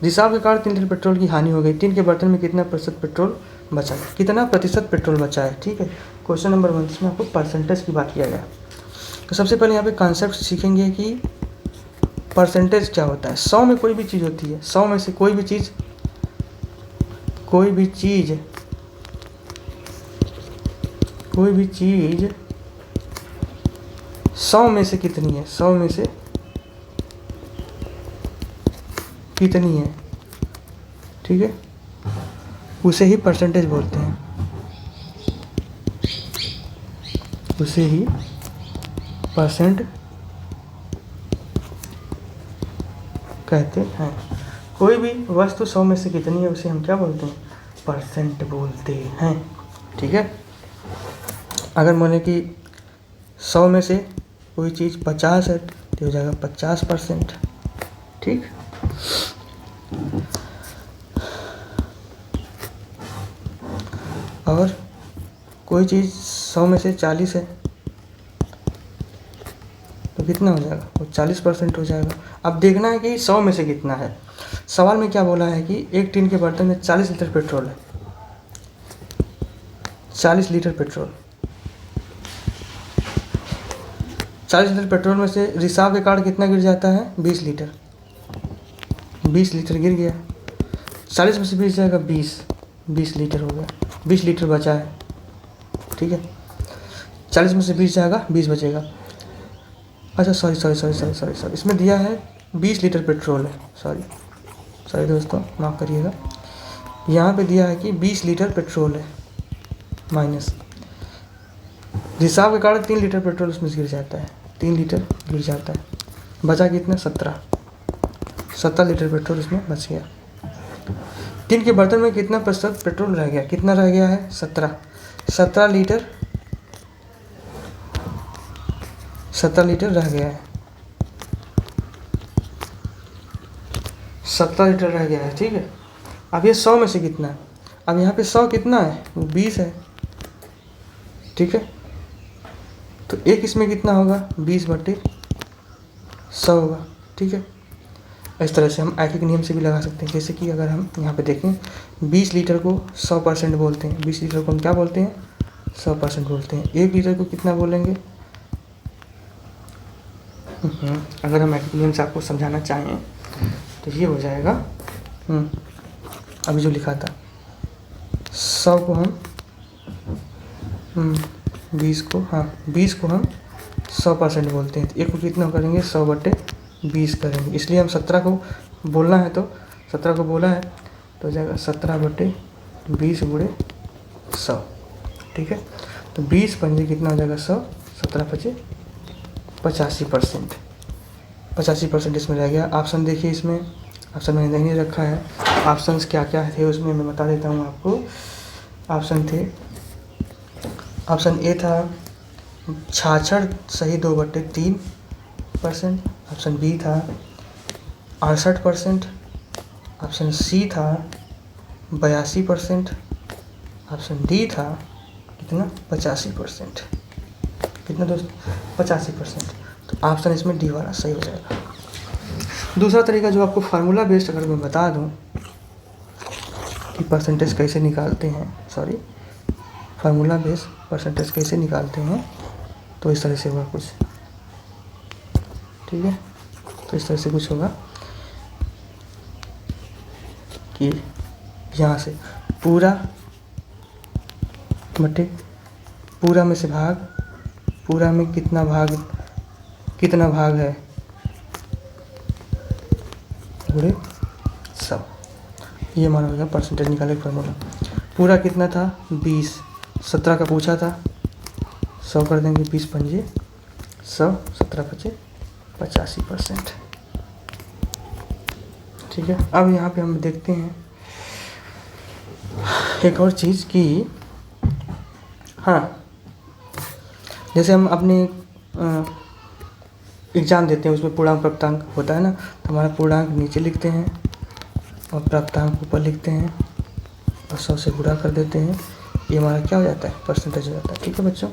रिसाव के कारण 3 लीटर पेट्रोल की हानि हो गई, टीन के बर्तन में कितना प्रतिशत पेट्रोल बचा है, कितना प्रतिशत पेट्रोल बचा है। ठीक है, क्वेश्चन नंबर 1 इसमें आपको परसेंटेज की बात किया गया। तो सबसे पहले यहाँ पे कॉन्सेप्ट सीखेंगे कि परसेंटेज क्या होता है। 100 में कोई भी चीज़ होती है, 100 में से कोई भी चीज़ 100 में से कितनी है, 100 में से कितनी है, ठीक है, उसे ही परसेंटेज बोलते हैं, उसे ही परसेंट कहते हैं। कोई भी वस्तु 100 में से कितनी है उसे हम क्या बोलते हैं, परसेंट बोलते हैं। ठीक है, अगर माने कि 100 में से कोई चीज़ 50 है तो हो जाएगा 50%। ठीक, और कोई चीज़ 100 में से 40 है तो कितना हो जाएगा, वो 40% हो जाएगा। अब देखना है कि 100 में से कितना है। सवाल में क्या बोला है कि एक टीन के बर्तन में 40 लीटर पेट्रोल है, 40 लीटर पेट्रोल, 40 लीटर पेट्रोल में से रिसाव के कारण कितना गिर जाता है, 20 लीटर, 20 लीटर गिर गया, 40 में से 20 जाएगा 20 लीटर हो गया, 20 लीटर बचा है। ठीक है, 40 में से 20 जाएगा 20 बचेगा। अच्छा सॉरी, इसमें दिया है 20 लीटर पेट्रोल है, सॉरी दोस्तों माफ़ करिएगा, यहाँ पे दिया है कि 20 लीटर पेट्रोल है माइनस रिसाव के कारण 3 लीटर पेट्रोल उसमें गिर जाता है, 3 लीटर गिर जाता है, बचा कितना, 17 लीटर पेट्रोल इसमें बच गया। टीन के बर्तन में कितना प्रतिशत पेट्रोल रह गया, कितना रह गया है, 17 लीटर रह गया है, 17 लीटर रह गया है। ठीक है, अब ये 100 में से कितना है, अब यहाँ पे 100 कितना है, वो 20 है। ठीक है, तो एक इसमें कितना होगा, 20/100 होगा। ठीक है, इस तरह से हम एक नियम से भी लगा सकते हैं। जैसे कि अगर हम यहाँ पे देखें 20 लीटर को 100% बोलते हैं, 20 लीटर को हम क्या बोलते हैं, 100% बोलते हैं। 1 लीटर को कितना बोलेंगे, अगर हम एक नियम से आपको समझाना चाहें तो ये हो जाएगा, अभी जो लिखा था 100 को हम 20 को हम 100% बोलते हैं। तो एक को कितना करेंगे, 100/20 करेंगे, इसलिए हम 17 को बोलना है तो 17 को बोला है तो हो जाएगा 17/20 × 100। ठीक है, तो 20 पंजे कितना हो जाएगा, 100, 17 × 5 85%, 85% इसमें रह गया। ऑप्शन देखिए, इसमें ऑप्शन मैंने नहीं रखा है, ऑप्शंस क्या क्या थे उसमें मैं बता देता हूँ आपको। ऑप्शन थे, ऑप्शन ए था 66 सही 2/3%, ऑप्शन बी था 68%, ऑप्शन सी था 82%, ऑप्शन डी था कितना, 85%। कितना दोस्त, 85%। तो ऑप्शन इसमें डी वाला सही हो जाएगा। दूसरा तरीका जो आपको फार्मूला बेस्ड अगर मैं बता दूं कि परसेंटेज कैसे निकालते हैं, फार्मूला बेस्ड परसेंटेज कैसे निकालते हैं, तो इस तरह से होगा कुछ। ठीक है, तो इस तरह से कुछ होगा कि यहाँ से पूरा बटे पूरा में से भाग, पूरा में कितना भाग है पूरे 100, ये माना होगा परसेंटेज निकाले फार्मूला। पूरा कितना था, 20, 17 का पूछा था, 100 कर देंगे, 20 पंजे 100, 17 × 5 85%। ठीक है, अब यहाँ पे हम देखते हैं एक और चीज़ कि जैसे हम अपने एग्ज़ाम देते हैं उसमें पूर्णांक प्राप्तांक होता है ना, तो हमारा पूर्णांक नीचे लिखते हैं और प्राप्तांक ऊपर लिखते हैं और 100 से गुणा कर देते हैं, ये हमारा क्या हो जाता है, परसेंटेज हो जाता है। ठीक है बच्चों,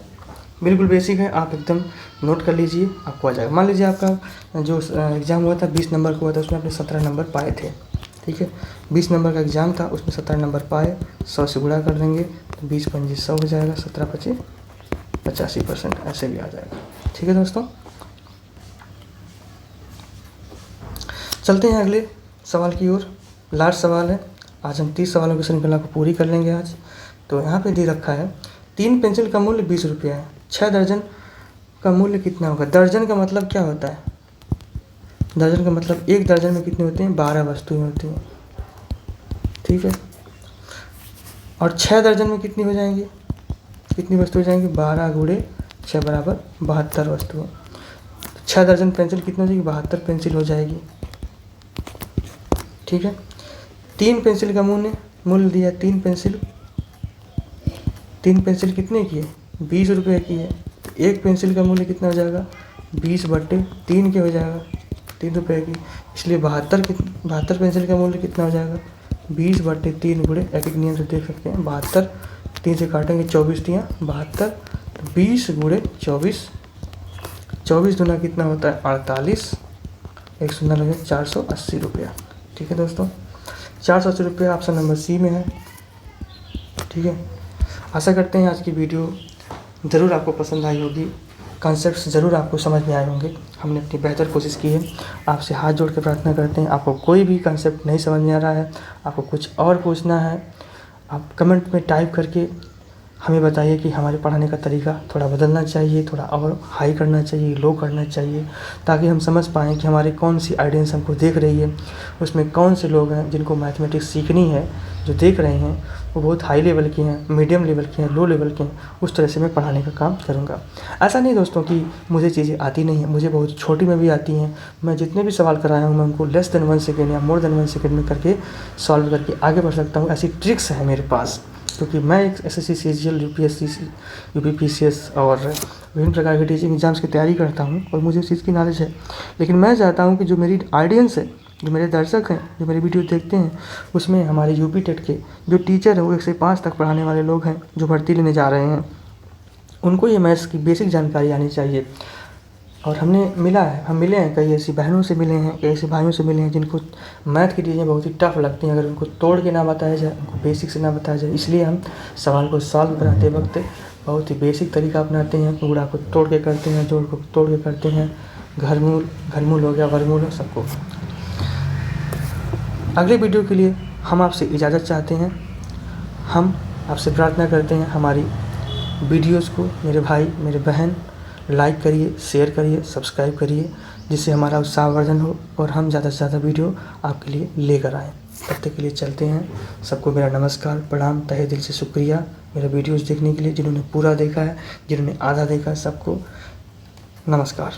बिल्कुल बेसिक है, आप एकदम नोट कर लीजिए, आपको आ जाएगा। मान लीजिए आपका जो एग्ज़ाम हुआ था 20 नंबर का हुआ था, उसमें आपने 17 नंबर पाए थे, ठीक है। 20 नंबर का एग्ज़ाम था, उसमें 17 नंबर पाए, 100 से गुणा कर देंगे तो 20 पंजी 100 हो जाएगा, 17 पच्चीस 85%, ऐसे भी आ जाएगा। ठीक है दोस्तों, चलते हैं अगले सवाल की ओर। लास्ट सवाल है, आज हम 30 सवालों की श्रृंखला को पूरी कर लेंगे आज। तो यहाँ पे दे रखा है 3 पेंसिल का मूल्य 20 रुपया है, 6 दर्जन का मूल्य कितना होगा। दर्जन का मतलब क्या होता है, दर्जन का मतलब एक दर्जन में कितने होते हैं, 12 वस्तुएं होती हैं, ठीक है। और 6 दर्जन में कितनी हो जाएंगी, कितनी वस्तु हो जाएंगी, 12 गुणे 6 बराबर 72 वस्तुएं। 6 दर्जन पेंसिल कितनी हो जाएगी, 72 पेंसिल हो जाएगी, ठीक है। 3 पेंसिल का मूल्य दिया, 3 पेंसिल कितने की है, 20 रुपये की है। एक पेंसिल का मूल्य कितना हो जाएगा, 20/3 के हो जाएगा, 3 रुपये की। इसलिए 72 पेंसिल का मूल्य कितना हो जाएगा, 20/3 गुणे, एक एक नियम से देख सकते हैं, 72 3 से काटेंगे 24 दिया 72, तो 20 गुणे 24, 24 दूना कितना होता है 48, 1 शून्य लगे 480 रुपया। ठीक है दोस्तों, 480 रुपया ऑप्शन नंबर सी में है, ठीक है। आशा करते हैं आज की वीडियो ज़रूर आपको पसंद आई होगी, कॉन्सेप्ट्स ज़रूर आपको समझ में आए होंगे। हमने अपनी बेहतर कोशिश की है, आपसे हाथ जोड़ के प्रार्थना करते हैं। आपको कोई भी कॉन्सेप्ट नहीं समझ में आ रहा है, आपको कुछ और पूछना है, आप कमेंट में टाइप करके हमें बताइए कि हमारे पढ़ाने का तरीका थोड़ा बदलना चाहिए, थोड़ा और हाई करना चाहिए, लो करना चाहिए, ताकि हम समझ पाएँ कि हमारी कौन सी ऑडियंस हमको देख रही है, उसमें कौन से लोग हैं जिनको मैथमेटिक्स सीखनी है, जो देख रहे हैं वो बहुत हाई लेवल के हैं, मीडियम लेवल के हैं, लो लेवल के हैं। उस तरह से मैं पढ़ाने का काम करूँगा। ऐसा नहीं दोस्तों कि मुझे चीज़ें आती नहीं हैं, मुझे बहुत छोटी में भी आती हैं। मैं जितने भी सवाल कराया हूँ मैं उनको लेस देन 1 सेकेंड या मोर देन 1 सेकेंड में करके सॉल्व करके आगे बढ़ सकता हूँ। ऐसी ट्रिक्स है मेरे पास, क्योंकि मैं एक SSC CGL UPSC UPPCS और विभिन्न प्रकार के टीचिंग एग्जाम्स की तैयारी करता हूँ और मुझे उस चीज़ की नॉलेज है। लेकिन मैं चाहता हूँ कि जो मेरी ऑडियंस है, जो मेरे दर्शक हैं, जो मेरी वीडियो देखते हैं, उसमें हमारे यूपी टेट के जो टीचर हैं, वो 1 से 5 तक पढ़ाने वाले लोग हैं, जो भर्ती लेने जा रहे हैं, उनको ये मैथ्स की बेसिक जानकारी आनी चाहिए। और हम मिले हैं, कई ऐसी बहनों से मिले हैं, कई ऐसे भाइयों से मिले हैं जिनको मैथ की चीज़ें बहुत ही टफ लगती हैं, अगर उनको तोड़ के ना बताया जाए, उनको बेसिक से ना बताया जाए। इसलिए हम सवाल को सॉल्व कराते वक्त बहुत ही बेसिक तरीका अपनाते हैं, गुणा को तोड़ के करते हैं, जोड़ को तोड़ के करते हैं, घरमूल हो गया, वर्गमूल हो, सबको। अगले वीडियो के लिए हम आपसे इजाज़त चाहते हैं। हम आपसे प्रार्थना करते हैं हमारी वीडियोज़ को मेरे भाई मेरे बहन लाइक करिए, शेयर करिए, सब्सक्राइब करिए, जिससे हमारा उत्साहवर्धन हो और हम ज़्यादा से ज़्यादा वीडियो आपके लिए लेकर आएँ। तब तक के लिए चलते हैं। सबको मेरा नमस्कार, प्रणाम, तहे दिल से शुक्रिया मेरा वीडियोज़ देखने के लिए। जिन्होंने पूरा देखा है, जिन्होंने आधा देखा है, सबको नमस्कार।